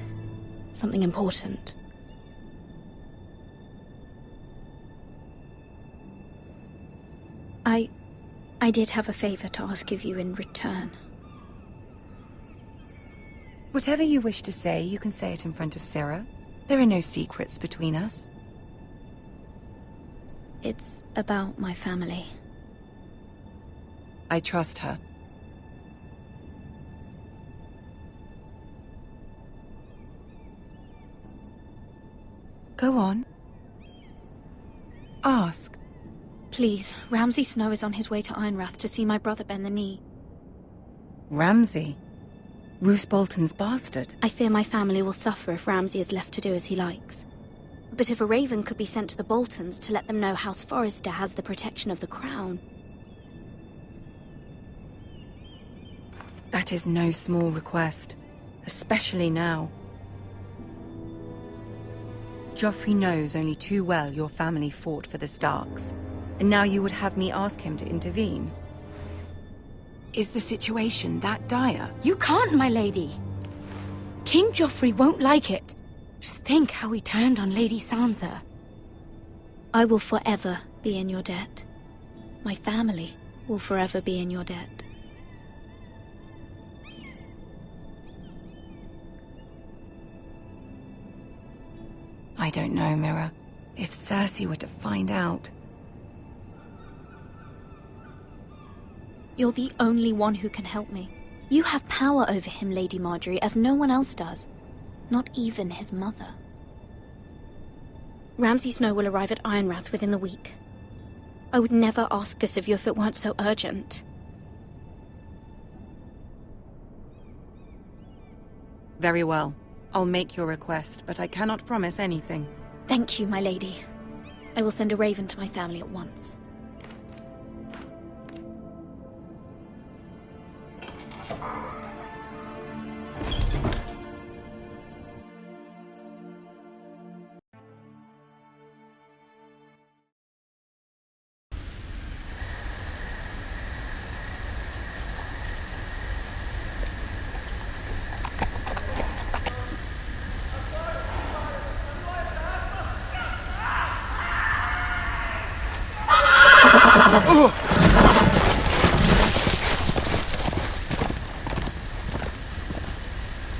Something important. I did have a favor to ask of you in return. Whatever you wish to say, you can say it in front of Sarah. There are no secrets between us. It's about my family. I trust her. Go on. Ask. Please, Ramsay Snow is on his way to Ironrath to see my brother bend the knee. Ramsay? Roose Bolton's bastard? I fear my family will suffer if Ramsay is left to do as he likes. But if a raven could be sent to the Boltons to let them know House Forrester has the protection of the crown... That is no small request, especially now. Joffrey knows only too well your family fought for the Starks, and now you would have me ask him to intervene. Is the situation that dire? You can't, my lady! King Joffrey won't like it. Just think how he turned on Lady Sansa. I will forever be in your debt. My family will forever be in your debt. I don't know, Mira. If Cersei were to find out... You're the only one who can help me. You have power over him, Lady Marjorie, as no one else does. Not even his mother. Ramsay Snow will arrive at Ironrath within the week. I would never ask this of you if it weren't so urgent. Very well. I'll make your request, but I cannot promise anything. Thank you, my lady. I will send a raven to my family at once.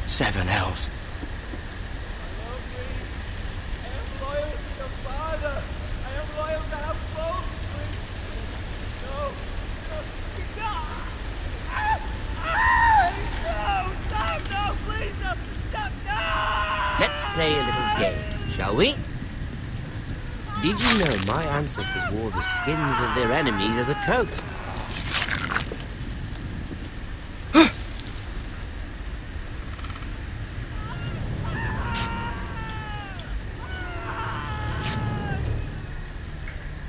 Seven hells. Let's play a little game, shall we? Did you know my ancestors wore the skins of their enemies as a coat?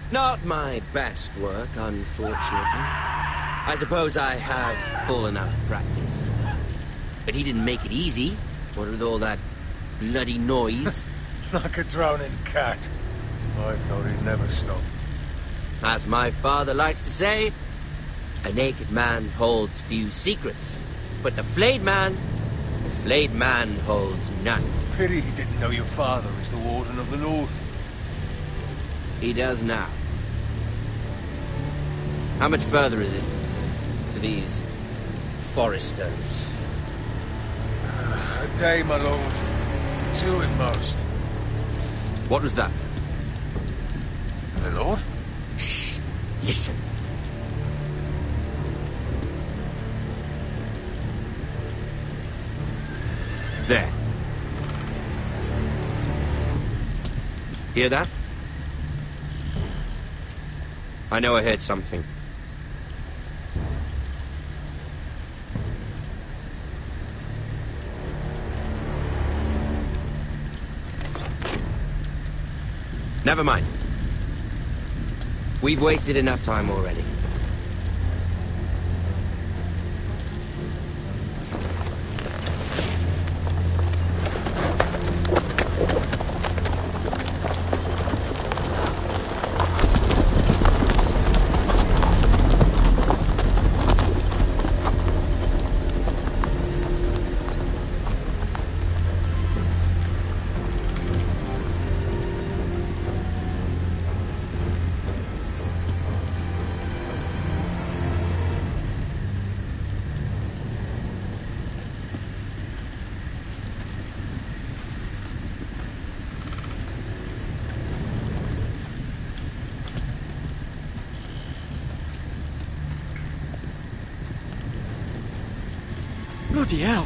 Not my best work, unfortunately. I suppose I have full enough practice. But he didn't make it easy, what with all that bloody noise. Like a drowning cat. I thought he'd never stop. As my father likes to say, a naked man holds few secrets. But the flayed man holds none. Pity he didn't know your father is the Warden of the North. He does now. How much further is it to these Forresters? A day, my lord. 2 at most. What was that? My lord? Shh! Listen. There. Hear that? I know I heard something. Never mind. We've wasted enough time already. Bloody hell.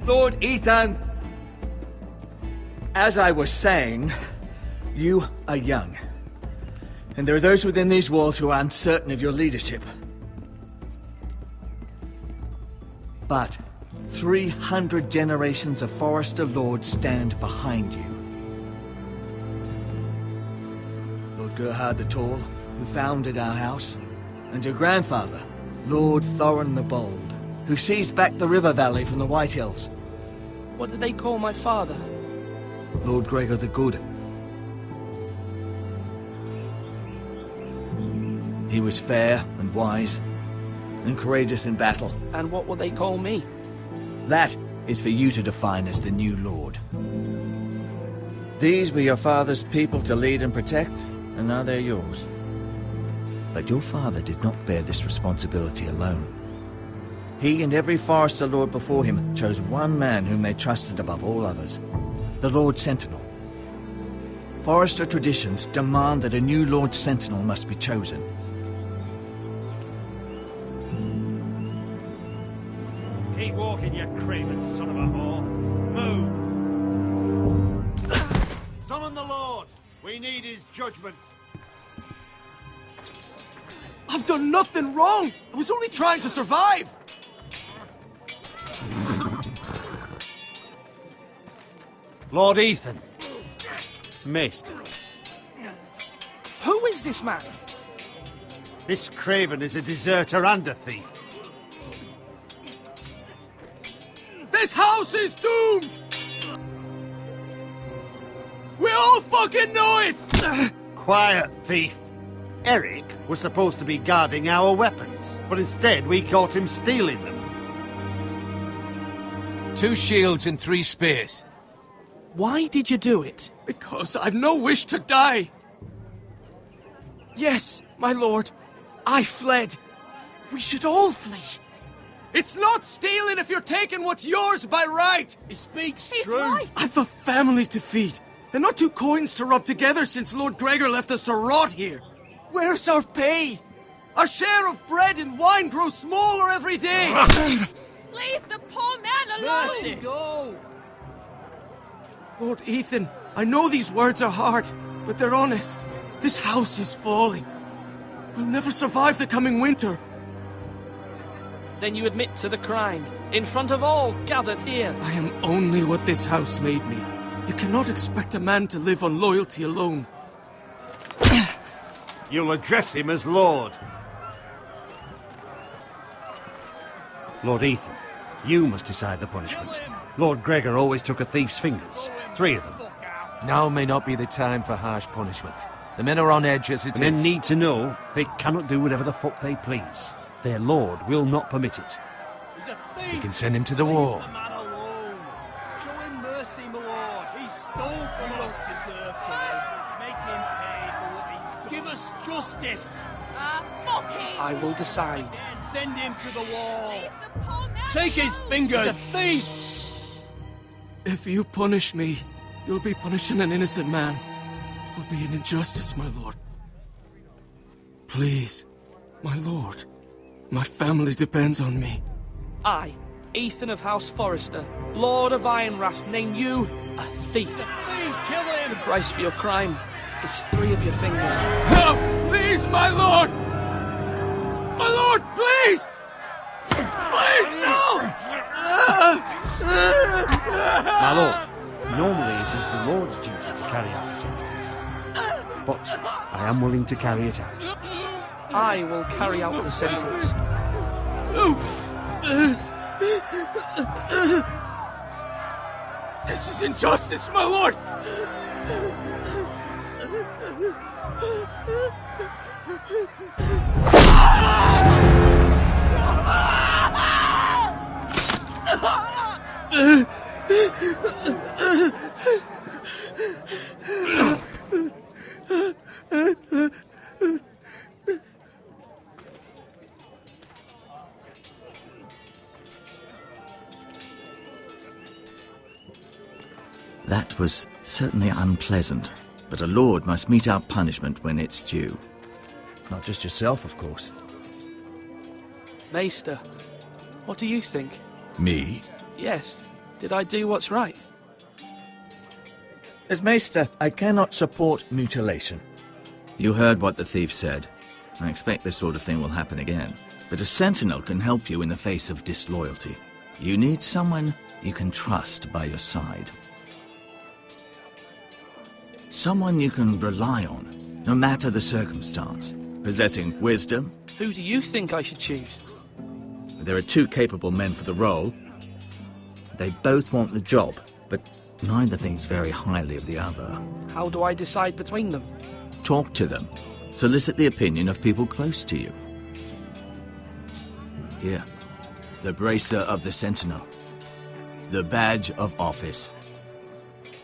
Lord Ethan! As I was saying, you are young. And there are those within these walls who are uncertain of your leadership. But 300 generations of Forrester lords stand behind you. Lord Gerhard the Tall, who founded our house, and your grandfather, Lord Thorin the Bold, who seized back the river valley from the White Hills. What did they call my father? Lord Gregor the Good. He was fair and wise, and courageous in battle. And what will they call me? That is for you to define as the new lord. These were your father's people to lead and protect, and now they're yours. But your father did not bear this responsibility alone. He and every Forrester lord before him chose one man whom they trusted above all others, the Lord Sentinel. Forrester traditions demand that a new Lord Sentinel must be chosen. Keep walking, you craven son of a whore. Move! Summon the Lord! We need his judgment. I've done nothing wrong! I was only trying to survive! Lord Ethan. Maester. Who is this man? This craven is a deserter and a thief. This house is doomed! We all fucking know it! Quiet, thief. Eric was supposed to be guarding our weapons, but instead we caught him stealing them. 2 shields and 3 spears. Why did you do it? Because I've no wish to die. Yes, my lord. I fled. We should all flee. It's not stealing if you're taking what's yours by right. He speaks He's true. right. I've a family to feed, and not 2 coins to rub together since Lord Gregor left us to rot here. Where's our pay? Our share of bread and wine grows smaller every day. Leave the poor man alone! Mercy, go! Lord Ethan, I know these words are hard, but they're honest. This house is falling. We'll never survive the coming winter. Then you admit to the crime, in front of all gathered here. I am only what this house made me. You cannot expect a man to live on loyalty alone. You'll address him as Lord. Lord Ethan, you must decide the punishment. Lord Gregor always took a thief's fingers. 3 of them. Now may not be the time for harsh punishment. The men are on edge as it is. Men need to know they cannot do whatever the fuck they please. Their lord will not permit it. We can send him to the wall. Man alone. Show him mercy, my lord. He stole from us. Deserve to live. Make him pay for what he's done. Give us justice. Fuck him! I will decide. Send him to the wall. Leave the poor man Take his alone. fingers. He's a thief. If you punish me, you'll be punishing an innocent man. It will be an injustice, my lord. Please, my lord. My family depends on me. I, Ethan of House Forrester, Lord of Ironrath, name you a thief. Kill him! The price for your crime is 3 of your fingers. No! Please, my lord! My lord, please! Please, no! My lord, normally it is the Lord's duty to carry out the sentence. But I am willing to carry it out. I will carry out the sentence. This is injustice, my lord! That was certainly unpleasant, but a lord must meet our punishment when it's due. Not just yourself, of course. Maester, what do you think? Me? Yes. Did I do what's right? As Maester, I cannot support mutilation. You heard what the thief said. I expect this sort of thing will happen again. But a sentinel can help you in the face of disloyalty. You need someone you can trust by your side. Someone you can rely on, no matter the circumstance. Possessing wisdom. Who do you think I should choose? There are 2 capable men for the role. They both want the job, but neither thinks very highly of the other. How do I decide between them? Talk to them. Solicit the opinion of people close to you. Here, the bracer of the Sentinel. The badge of office.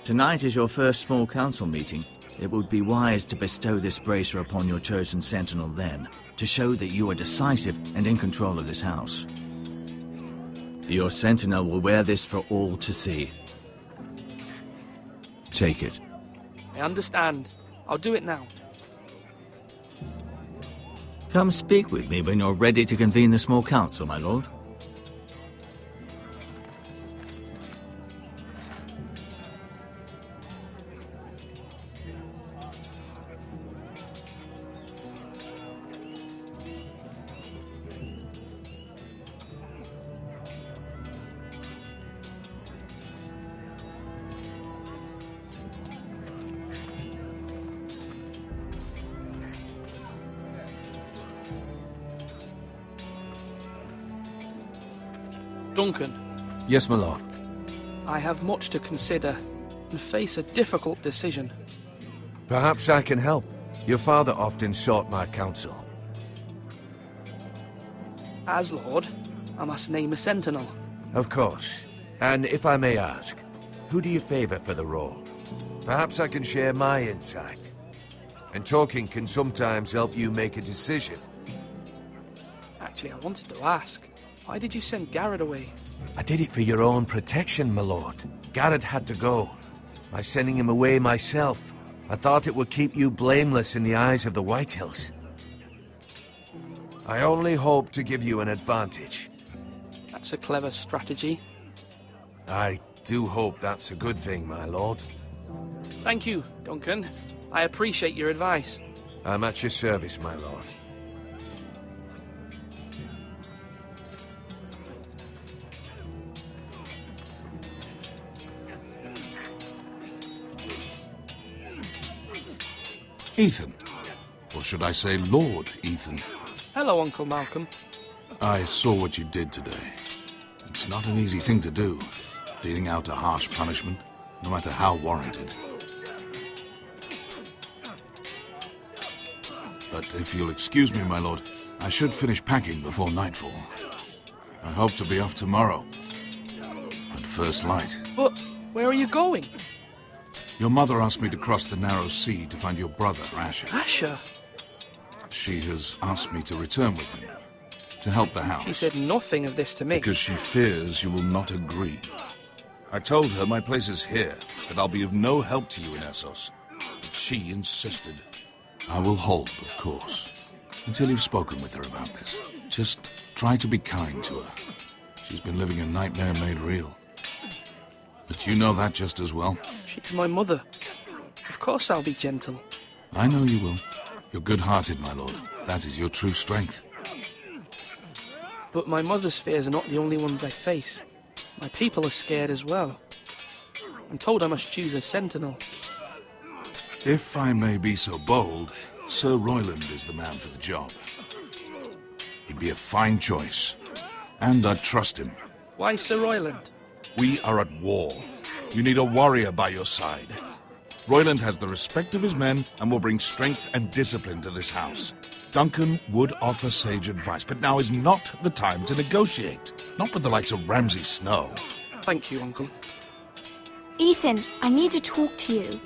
Tonight is your first small council meeting. It would be wise to bestow this bracer upon your chosen sentinel then, to show that you are decisive and in control of this house. Your sentinel will wear this for all to see. Take it. I understand. I'll do it now. Come speak with me when you're ready to convene the small council, my lord. Duncan. Yes, my lord. I have much to consider and face a difficult decision. Perhaps I can help. Your father often sought my counsel. As Lord, I must name a sentinel. Of course. And if I may ask, who do you favor for the role? Perhaps I can share my insight. And talking can sometimes help you make a decision. Actually, I wanted to ask, why did you send Garrett away? I did it for your own protection, my lord. Garrett had to go. By sending him away myself, I thought it would keep you blameless in the eyes of the Whitehills. I only hope to give you an advantage. That's a clever strategy. I do hope that's a good thing, my lord. Thank you, Duncan. I appreciate your advice. I'm at your service, my lord. Ethan. Or should I say Lord Ethan? Hello, Uncle Malcolm. I saw what you did today. It's not an easy thing to do, dealing out a harsh punishment, no matter how warranted. But if you'll excuse me, my lord, I should finish packing before nightfall. I hope to be off tomorrow, at first light. But where are you going? Your mother asked me to cross the narrow sea to find your brother, Asher. Asher? She has asked me to return with him, to help the house. She said nothing of this to me. Because she fears you will not agree. I told her my place is here, that I'll be of no help to you in Essos. But she insisted. I will hold, of course, until you've spoken with her about this. Just try to be kind to her. She's been living a nightmare made real. But you know that just as well. She's my mother. Of course I'll be gentle. I know you will. You're good-hearted, my lord. That is your true strength. But my mother's fears are not the only ones I face. My people are scared as well. I'm told I must choose a sentinel. If I may be so bold, Sir Royland is the man for the job. He'd be a fine choice. And I'd trust him. Why Sir Royland? We are at war. You need a warrior by your side. Royland has the respect of his men and will bring strength and discipline to this house. Duncan would offer sage advice, but now is not the time to negotiate. Not with the likes of Ramsay Snow. Thank you, Uncle. Ethan, I need to talk to you.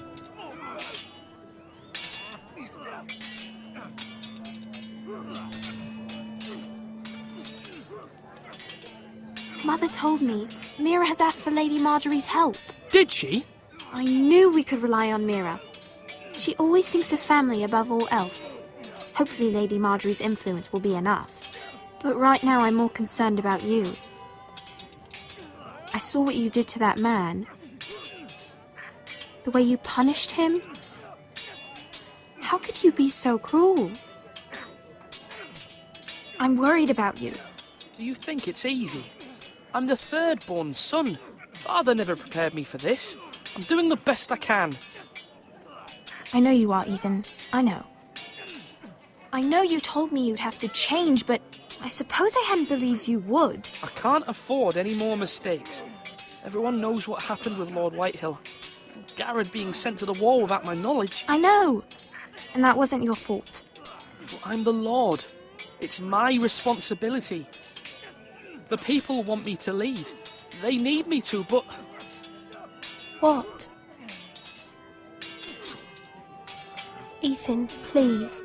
Mother told me Mira has asked for Lady Marjorie's help. Did she? I knew we could rely on Mira. She always thinks of family above all else. Hopefully Lady Marjorie's influence will be enough. But right now I'm more concerned about you. I saw what you did to that man. The way you punished him. How could you be so cruel? I'm worried about you. Do you think it's easy? I'm the third-born son. Father never prepared me for this. I'm doing the best I can. I know you are, Ethan. I know. I know you told me you'd have to change, but I suppose I hadn't believed you would. I can't afford any more mistakes. Everyone knows what happened with Lord Whitehill. Garrett being sent to the war without my knowledge. I know. And that wasn't your fault. But I'm the Lord. It's my responsibility. The people want me to lead. They need me to, but... What? Ethan, please.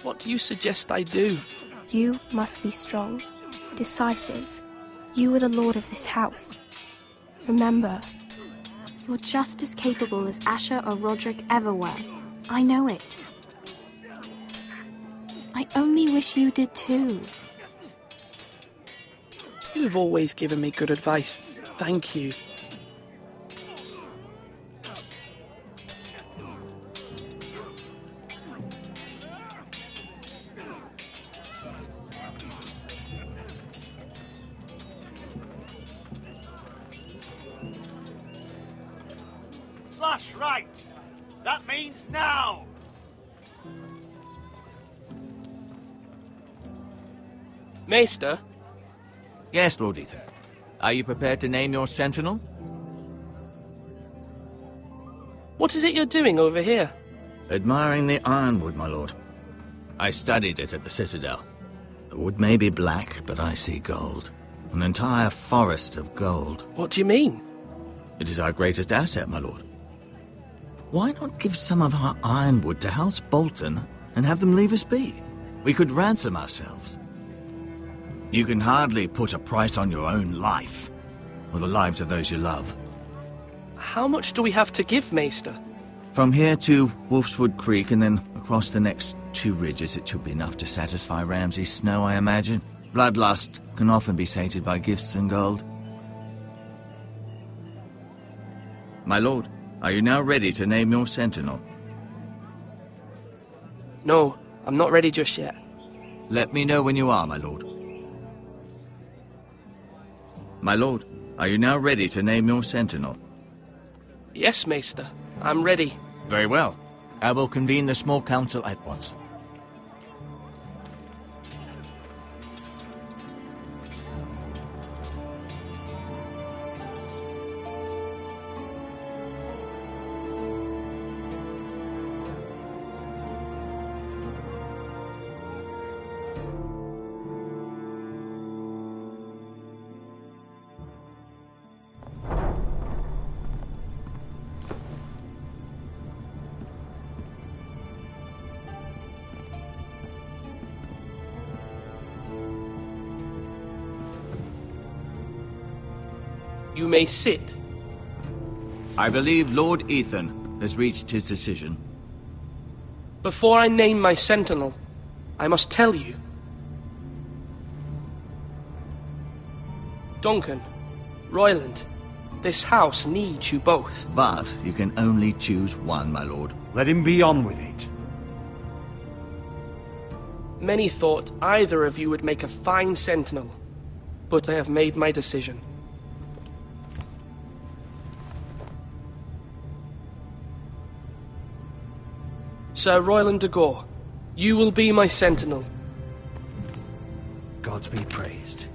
What do you suggest I do? You must be strong, decisive. You are the lord of this house. Remember, you're just as capable as Asher or Roderick ever were. I know it. I only wish you did too. You've always given me good advice. Thank you. Slash right. That means now. Maester? Yes, Lord Ethan. Are you prepared to name your sentinel? What is it you're doing over here? Admiring the ironwood, my lord. I studied it at the Citadel. The wood may be black, but I see gold. An entire forest of gold. What do you mean? It is our greatest asset, my lord. Why not give some of our ironwood to House Bolton and have them leave us be? We could ransom ourselves. You can hardly put a price on your own life, or the lives of those you love. How much do we have to give, Maester? From here to Wolfswood Creek and then across the next 2 ridges, it should be enough to satisfy Ramsay Snow, I imagine. Bloodlust can often be sated by gifts and gold. My lord, are you now ready to name your sentinel? No, I'm not ready just yet. Let me know when you are, my lord. My lord, are you now ready to name your sentinel? Yes, Maester. I'm ready. Very well. I will convene the small council at once. You may sit. I believe Lord Ethan has reached his decision. Before I name my sentinel, I must tell you. Duncan, Royland, this house needs you both. But you can only choose one, my lord. Let him be on with it. Many thought either of you would make a fine sentinel, but I have made my decision. Sir Royland de Gore, you will be my sentinel. Gods be praised.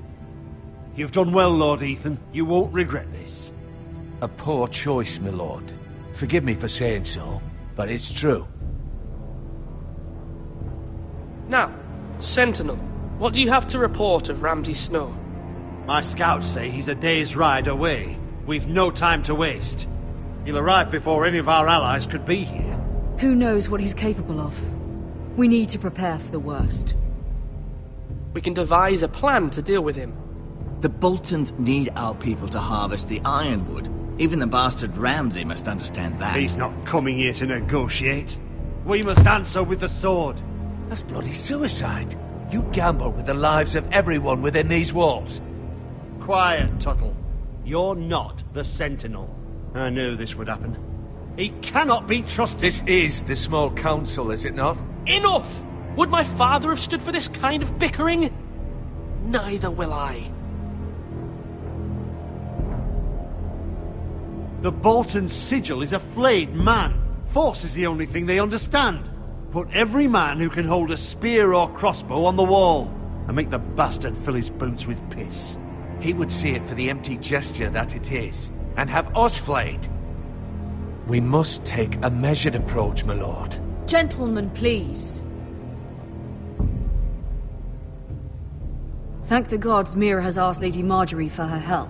You've done well, Lord Ethan. You won't regret this. A poor choice, my lord. Forgive me for saying so, but it's true. Now, sentinel, what do you have to report of Ramsay Snow? My scouts say he's a day's ride away. We've no time to waste. He'll arrive before any of our allies could be here. Who knows what he's capable of? We need to prepare for the worst. We can devise a plan to deal with him. The Boltons need our people to harvest the ironwood. Even the bastard Ramsay must understand that. He's not coming here to negotiate. We must answer with the sword. That's bloody suicide. You gamble with the lives of everyone within these walls. Quiet, Tuttle. You're not the Sentinel. I knew this would happen. He cannot be trusted. This is the small council, is it not? Enough! Would my father have stood for this kind of bickering? Neither will I. The Bolton sigil is a flayed man. Force is the only thing they understand. Put every man who can hold a spear or crossbow on the wall, and make the bastard fill his boots with piss. He would see it for the empty gesture that it is, and have us flayed. We must take a measured approach, my lord. Gentlemen, please. Thank the gods Mira has asked Lady Marjorie for her help.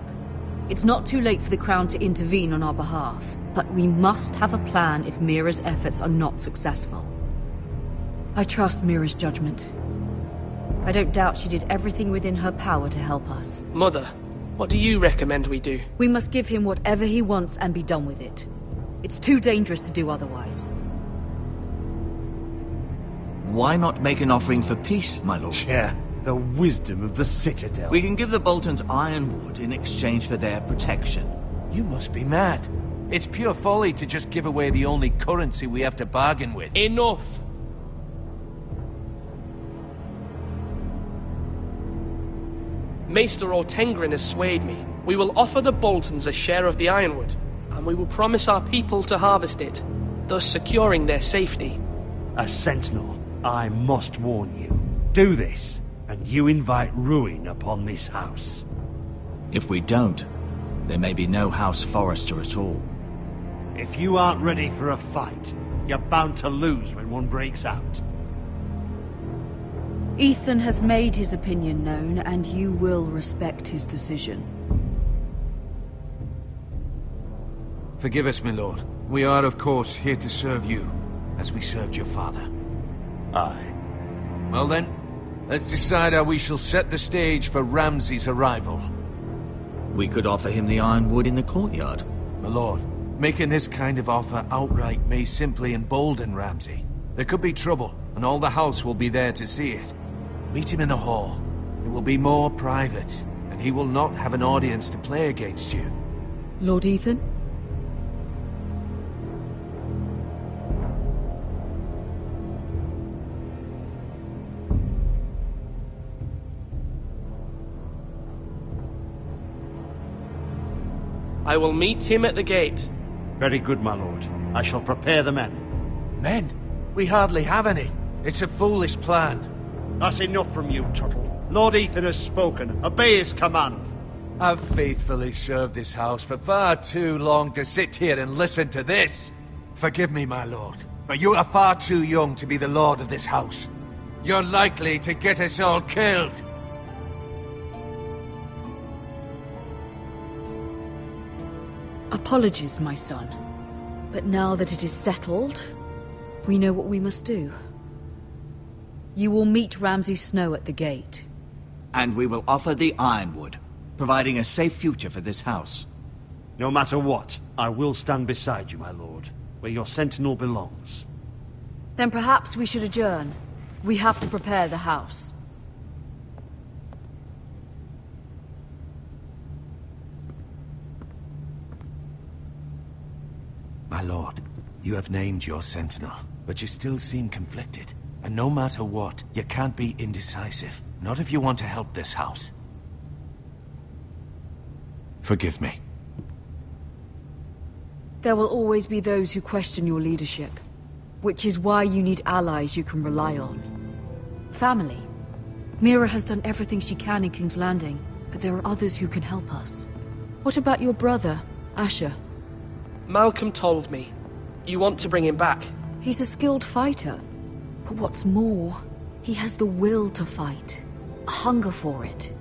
It's not too late for the Crown to intervene on our behalf, but we must have a plan if Mira's efforts are not successful. I trust Mira's judgment. I don't doubt she did everything within her power to help us. Mother, what do you recommend we do? We must give him whatever he wants and be done with it. It's too dangerous to do otherwise. Why not make an offering for peace, my lord? Yeah, the wisdom of the Citadel. We can give the Boltons ironwood in exchange for their protection. You must be mad. It's pure folly to just give away the only currency we have to bargain with. Enough! Maester Ortengrin has swayed me. We will offer the Boltons a share of the ironwood, and we will promise our people to harvest it, thus securing their safety. As Sentinel, I must warn you. Do this, and you invite ruin upon this house. If we don't, there may be no House Forrester at all. If you aren't ready for a fight, you're bound to lose when one breaks out. Ethan has made his opinion known, and you will respect his decision. Forgive us, my lord. We are, of course, here to serve you, as we served your father. Aye. Well then, let's decide how we shall set the stage for Ramsay's arrival. We could offer him the ironwood in the courtyard. My lord, making this kind of offer outright may simply embolden Ramsay. There could be trouble, and all the house will be there to see it. Meet him in the hall. It will be more private, and he will not have an audience to play against you. Lord Ethan? I will meet him at the gate. Very good, my lord. I shall prepare the men. Men? We hardly have any. It's a foolish plan. That's enough from you, Tuttle. Lord Ethan has spoken. Obey his command. I've faithfully served this house for far too long to sit here and listen to this. Forgive me, my lord, but you are far too young to be the lord of this house. You're likely to get us all killed. Apologies, my son. But now that it is settled, we know what we must do. You will meet Ramsay Snow at the gate. And we will offer the ironwood, providing a safe future for this house. No matter what, I will stand beside you, my lord, where your sentinel belongs. Then perhaps we should adjourn. We have to prepare the house. My lord, you have named your sentinel, but you still seem conflicted. And no matter what, you can't be indecisive. Not if you want to help this house. Forgive me. There will always be those who question your leadership, which is why you need allies you can rely on. Family. Mira has done everything she can in King's Landing, but there are others who can help us. What about your brother, Asher? Malcolm told me. You want to bring him back? He's a skilled fighter. But what's more, he has the will to fight. A hunger for it.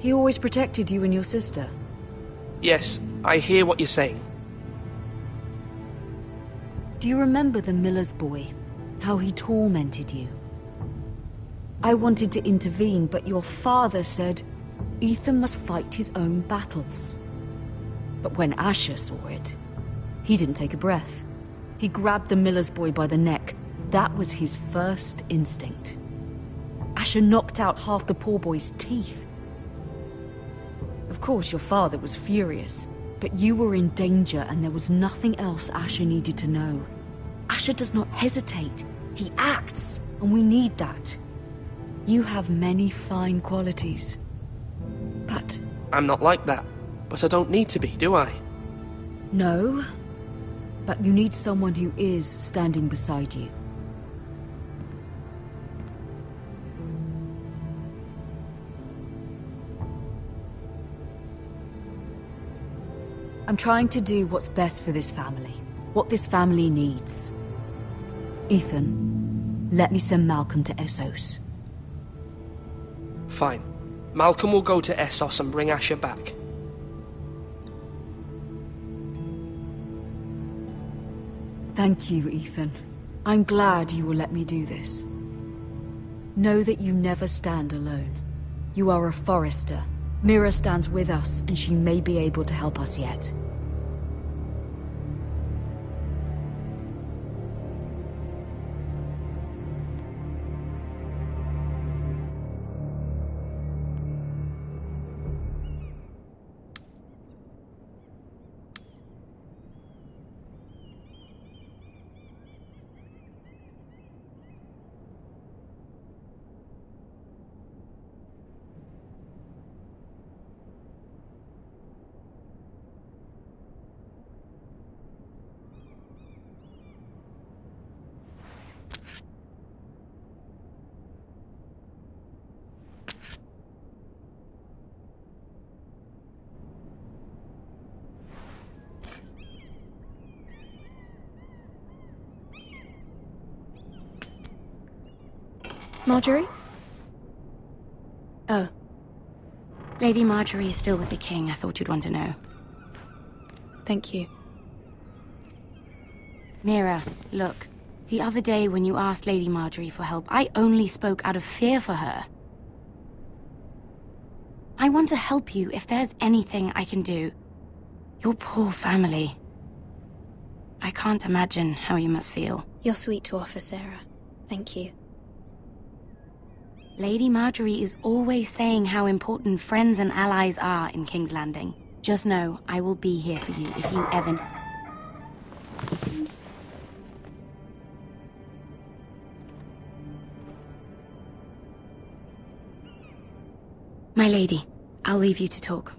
He always protected you and your sister. Yes, I hear what you're saying. Do you remember the miller's boy? How he tormented you? I wanted to intervene, but your father said Ethan must fight his own battles. But when Asher saw it, he didn't take a breath. He grabbed the miller's boy by the neck. That was his first instinct. Asher knocked out half the poor boy's teeth. Of course, your father was furious, but you were in danger and there was nothing else Asher needed to know. Asher does not hesitate. He acts, and we need that. You have many fine qualities. But... I'm not like that. But I don't need to be, do I? No. But you need someone who is standing beside you. I'm trying to do what's best for this family. What this family needs. Ethan, let me send Malcolm to Essos. Fine. Malcolm will go to Essos and bring Asher back. Thank you, Ethan. I'm glad you will let me do this. Know that you never stand alone. You are a Forrester. Mira stands with us, and she may be able to help us yet. Marjorie? Oh. Lady Marjorie is still with the king. I thought you'd want to know. Thank you. Mira, look. The other day when you asked Lady Marjorie for help, I only spoke out of fear for her. I want to help you if there's anything I can do. Your poor family. I can't imagine how you must feel. You're sweet to offer, Sarah. Thank you. Lady Marjorie is always saying how important friends and allies are in King's Landing. Just know, I will be here for you if you ever... My lady, I'll leave you to talk.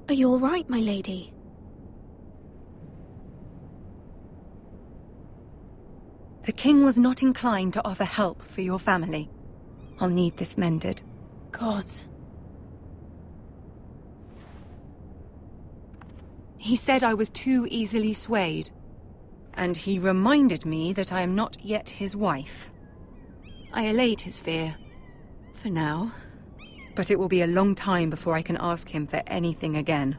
Are you all right, my lady? The king was not inclined to offer help for your family. I'll need this mended. Gods. He said I was too easily swayed. And he reminded me that I am not yet his wife. I allayed his fear. For now. But it will be a long time before I can ask him for anything again.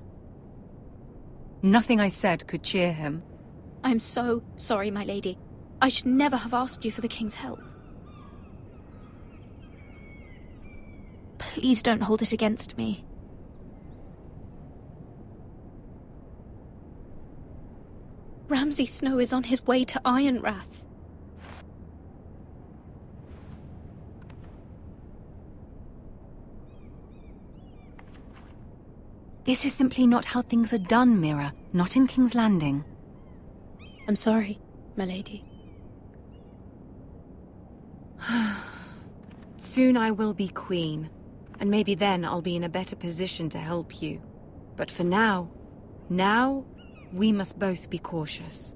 Nothing I said could cheer him. I'm so sorry, my lady. I should never have asked you for the king's help. Please don't hold it against me. Ramsay Snow is on his way to Ironrath. This is simply not how things are done, Mira. Not in King's Landing. I'm sorry, my lady. Soon I will be queen, and maybe then I'll be in a better position to help you. But for now, we must both be cautious.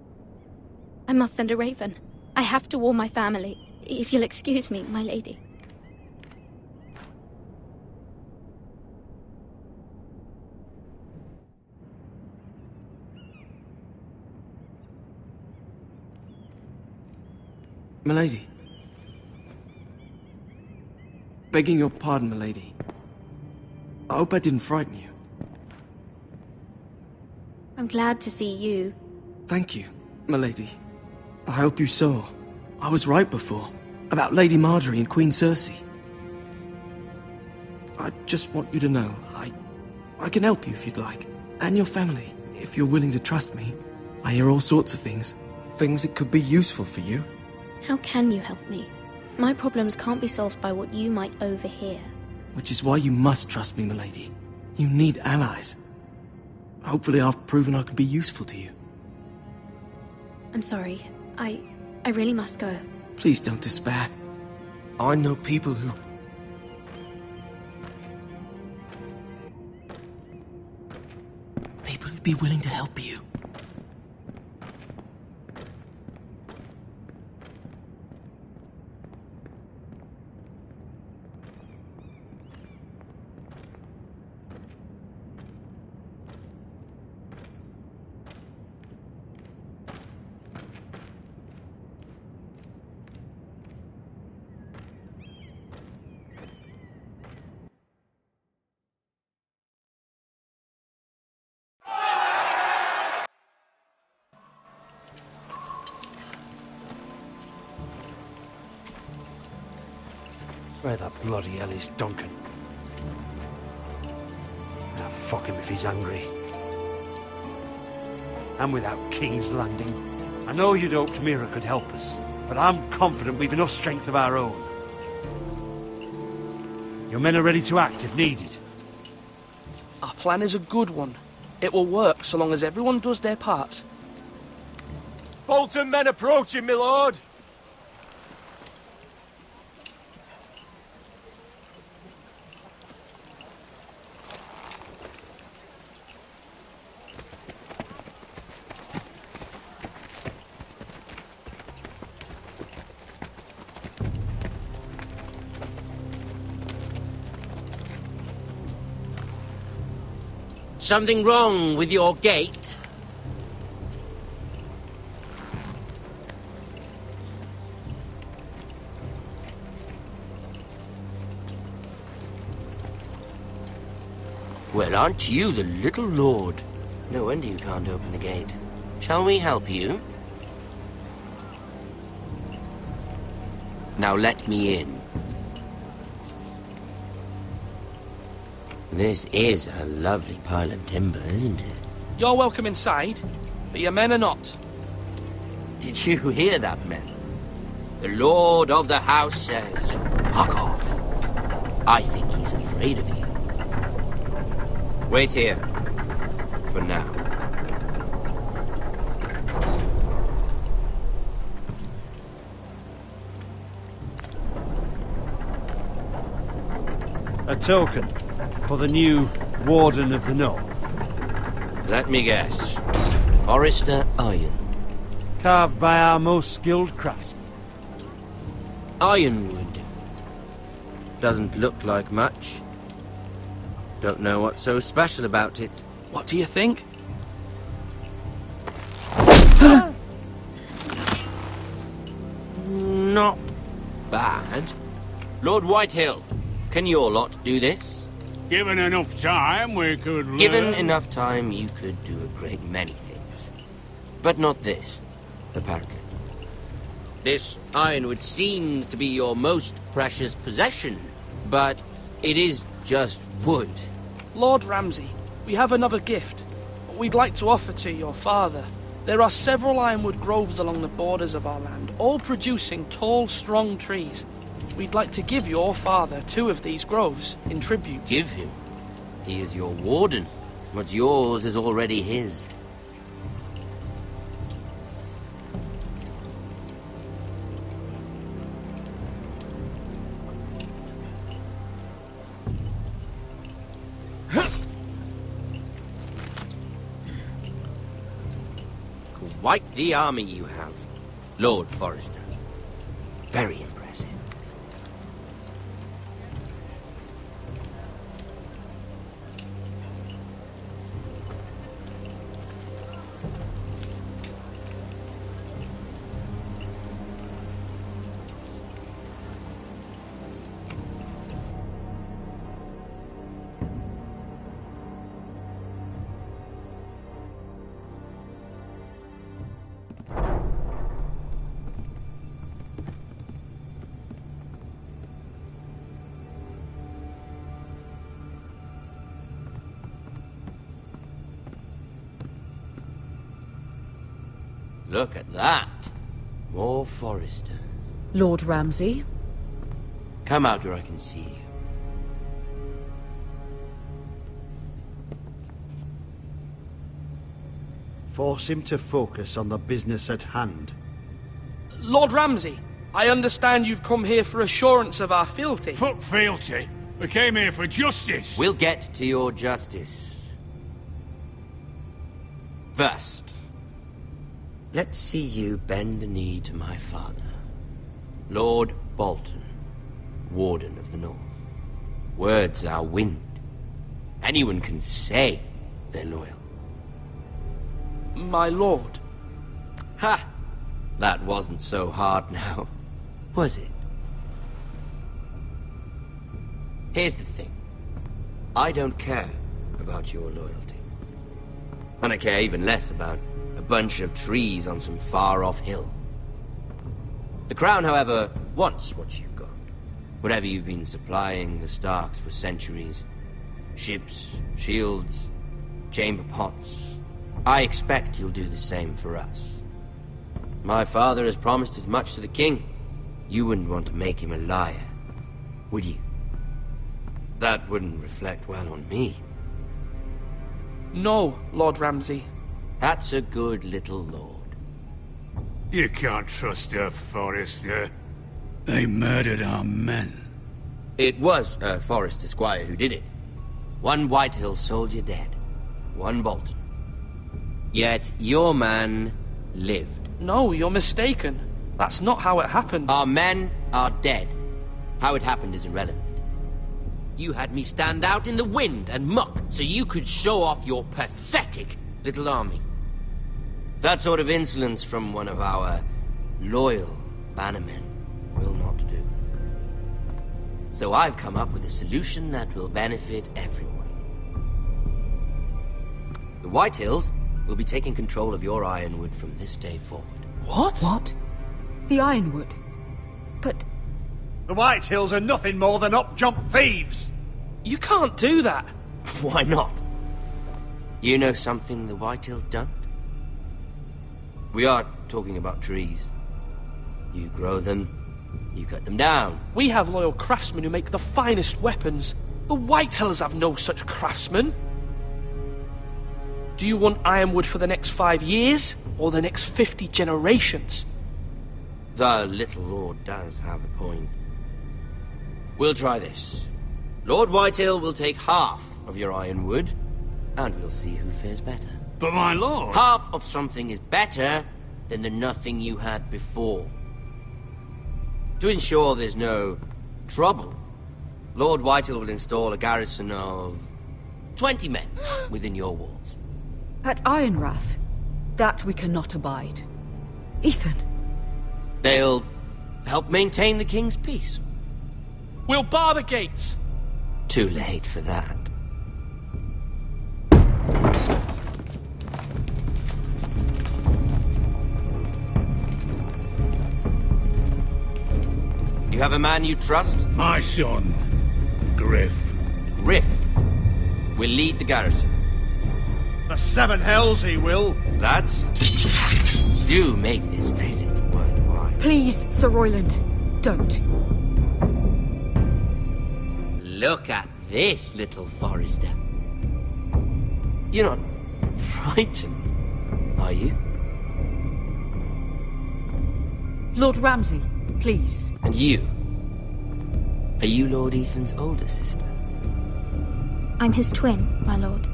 I must send a raven. I have to warn my family. If you'll excuse me, my lady. Milady. Begging your pardon, milady. I hope I didn't frighten you. I'm glad to see you. Thank you, milady. I hope you saw. I was right before. About Lady Marjorie and Queen Cersei. I just want you to know, I can help you if you'd like. And your family, if you're willing to trust me. I hear all sorts of things. Things that could be useful for you. How can you help me? My problems can't be solved by what you might overhear. Which is why you must trust me, milady. You need allies. Hopefully I've proven I can be useful to you. I'm sorry. I really must go. Please don't despair. I know people who... People who'd be willing to help you. Where the bloody hell is Duncan? Ah, fuck him if he's angry. And without King's Landing, I know you'd hoped Mira could help us, but I'm confident we've enough strength of our own. Your men are ready to act if needed. Our plan is a good one. It will work so long as everyone does their part. Bolton men approaching, my lord! Something wrong with your gate? Well, aren't you the little lord? No wonder you can't open the gate. Shall we help you? Now let me in. This is a lovely pile of timber, isn't it? You're welcome inside, but your men are not. Did you hear that, men? The lord of the house says, "Fuck off." I think he's afraid of you. Wait here. For now. A token for the new Warden of the North. Let me guess. Forrester Iron. Carved by our most skilled craftsmen. Ironwood. Doesn't look like much. Don't know what's so special about it. What do you think? Not bad. Lord Whitehill, can your lot do this? Given enough time, we could learn. Given enough time, you could do a great many things. But not this, apparently. This ironwood seems to be your most precious possession, but it is just wood. Lord Ramsay, we have another gift we'd like to offer to your father. There are several ironwood groves along the borders of our land, all producing tall, strong trees. We'd like to give your father 2 of these groves in tribute. Give him? He is your warden. What's yours is already his. Quite the army you have, Lord Forrester. Very impressive. Look at that. More Forresters. Lord Ramsay? Come out where I can see you. Force him to focus on the business at hand. Lord Ramsay, I understand you've come here for assurance of our fealty. Fuck fealty. We came here for justice. We'll get to your justice. First, let's see you bend the knee to my father, Lord Bolton, Warden of the North. Words are wind. Anyone can say they're loyal. My lord. Ha! That wasn't so hard now, was it? Here's the thing. I don't care about your loyalty. And I care even less about a bunch of trees on some far-off hill. The Crown, however, wants what you've got. Whatever you've been supplying the Starks for centuries. Ships, shields, chamber pots. I expect you'll do the same for us. My father has promised as much to the king. You wouldn't want to make him a liar, would you? That wouldn't reflect well on me. No, Lord Ramsay. That's a good little lord. You can't trust her, Forrester. They murdered our men. It was a Forrester squire who did it. One Whitehill soldier dead. One Bolton. Yet your man lived. No, you're mistaken. That's not how it happened. Our men are dead. How it happened is irrelevant. You had me stand out in the wind and muck so you could show off your pathetic little army. That sort of insolence from one of our loyal bannermen will not do. So I've come up with a solution that will benefit everyone. The Whitehills will be taking control of your Ironwood from this day forward. What? What? The Ironwood? But... The Whitehills are nothing more than up-jump thieves! You can't do that! Why not? You know something the Whitehills don't? We are talking about trees. You grow them, you cut them down. We have loyal craftsmen who make the finest weapons. The Whitehills have no such craftsmen. Do you want Ironwood for the next 5 years, or the next 50 generations? The little lord does have a point. We'll try this. Lord Whitehill will take half of your Ironwood, and we'll see who fares better. But my lord... Half of something is better than the nothing you had before. To ensure there's no trouble, Lord Whitehill will install a garrison of 20 men within your walls. At Ironrath? That we cannot abide. Ethan! They'll help maintain the king's peace. We'll bar the gates! Too late for that. You have a man you trust? My son, Griff. Griff will lead the garrison. The seven hells he will. Lads, do make this visit worthwhile. Please, Sir Royland, don't. Look at this, little Forrester. You're not frightened, are you? Lord Ramsay, please. And you? Are you Lord Ethan's older sister? I'm his twin, my lord.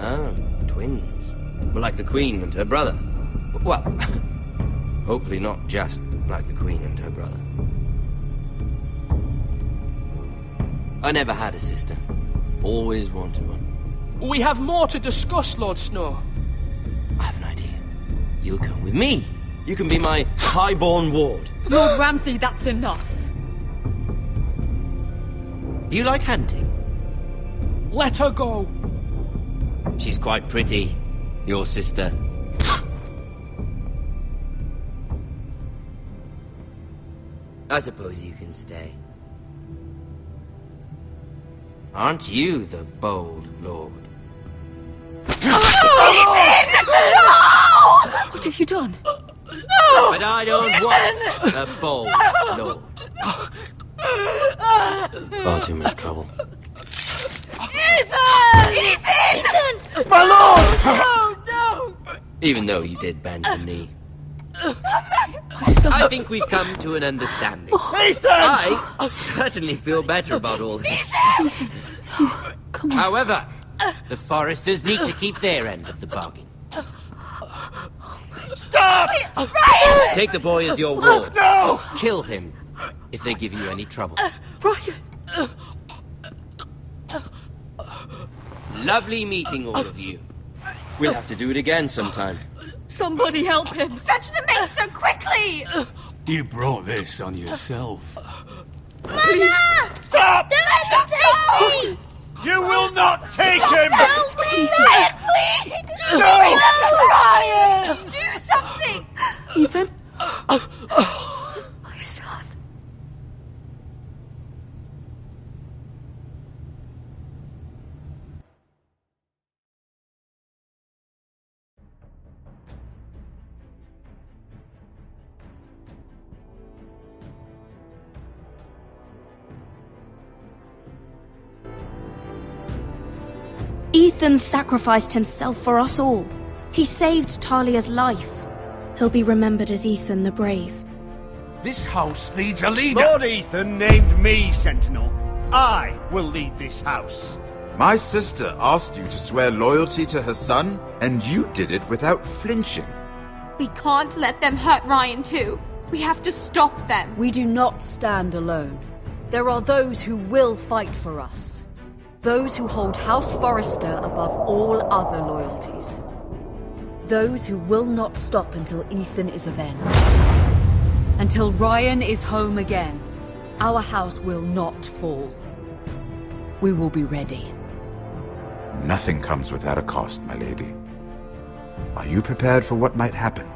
Oh, twins. Well, like the Queen and her brother. Well, hopefully not just like the Queen and her brother. I never had a sister. Always wanted one. We have more to discuss, Lord Snow. I have an idea. You'll come with me. You can be my highborn ward. Lord Ramsay, that's enough. Do you like hunting? Let her go. She's quite pretty, your sister. I suppose you can stay. Aren't you the bold lord? What have you done? No! But I don't want a bold lord. Far too much trouble. Ethan! Ethan! My lord! No, no! Even though you did bend the knee. I think we've come to an understanding. Ethan! I certainly feel better about all this. Ethan! Oh, come on. However, the Forresters need to keep their end of the bargain. Stop! Ryan! Take the boy as your ward. No! Kill him if they give you any trouble. Ryan! Lovely meeting all of you. We'll have to do it again sometime. Somebody help him! Fetch the maester quickly! You brought this on yourself. Please. Stop! Don't let him take me! You will not take him! No, please! Ryan, please! No! Ryan! Do something! Ethan? My son. Ethan sacrificed himself for us all. He saved Talia's life. He'll be remembered as Ethan the Brave. This house needs a leader. Lord Ethan named me Sentinel. I will lead this house. My sister asked you to swear loyalty to her son, and you did it without flinching. We can't let them hurt Ryan too. We have to stop them. We do not stand alone. There are those who will fight for us. Those who hold House Forrester above all other loyalties. Those who will not stop until Ethan is avenged. Until Ryan is home again, our house will not fall. We will be ready. Nothing comes without a cost, my lady. Are you prepared for what might happen?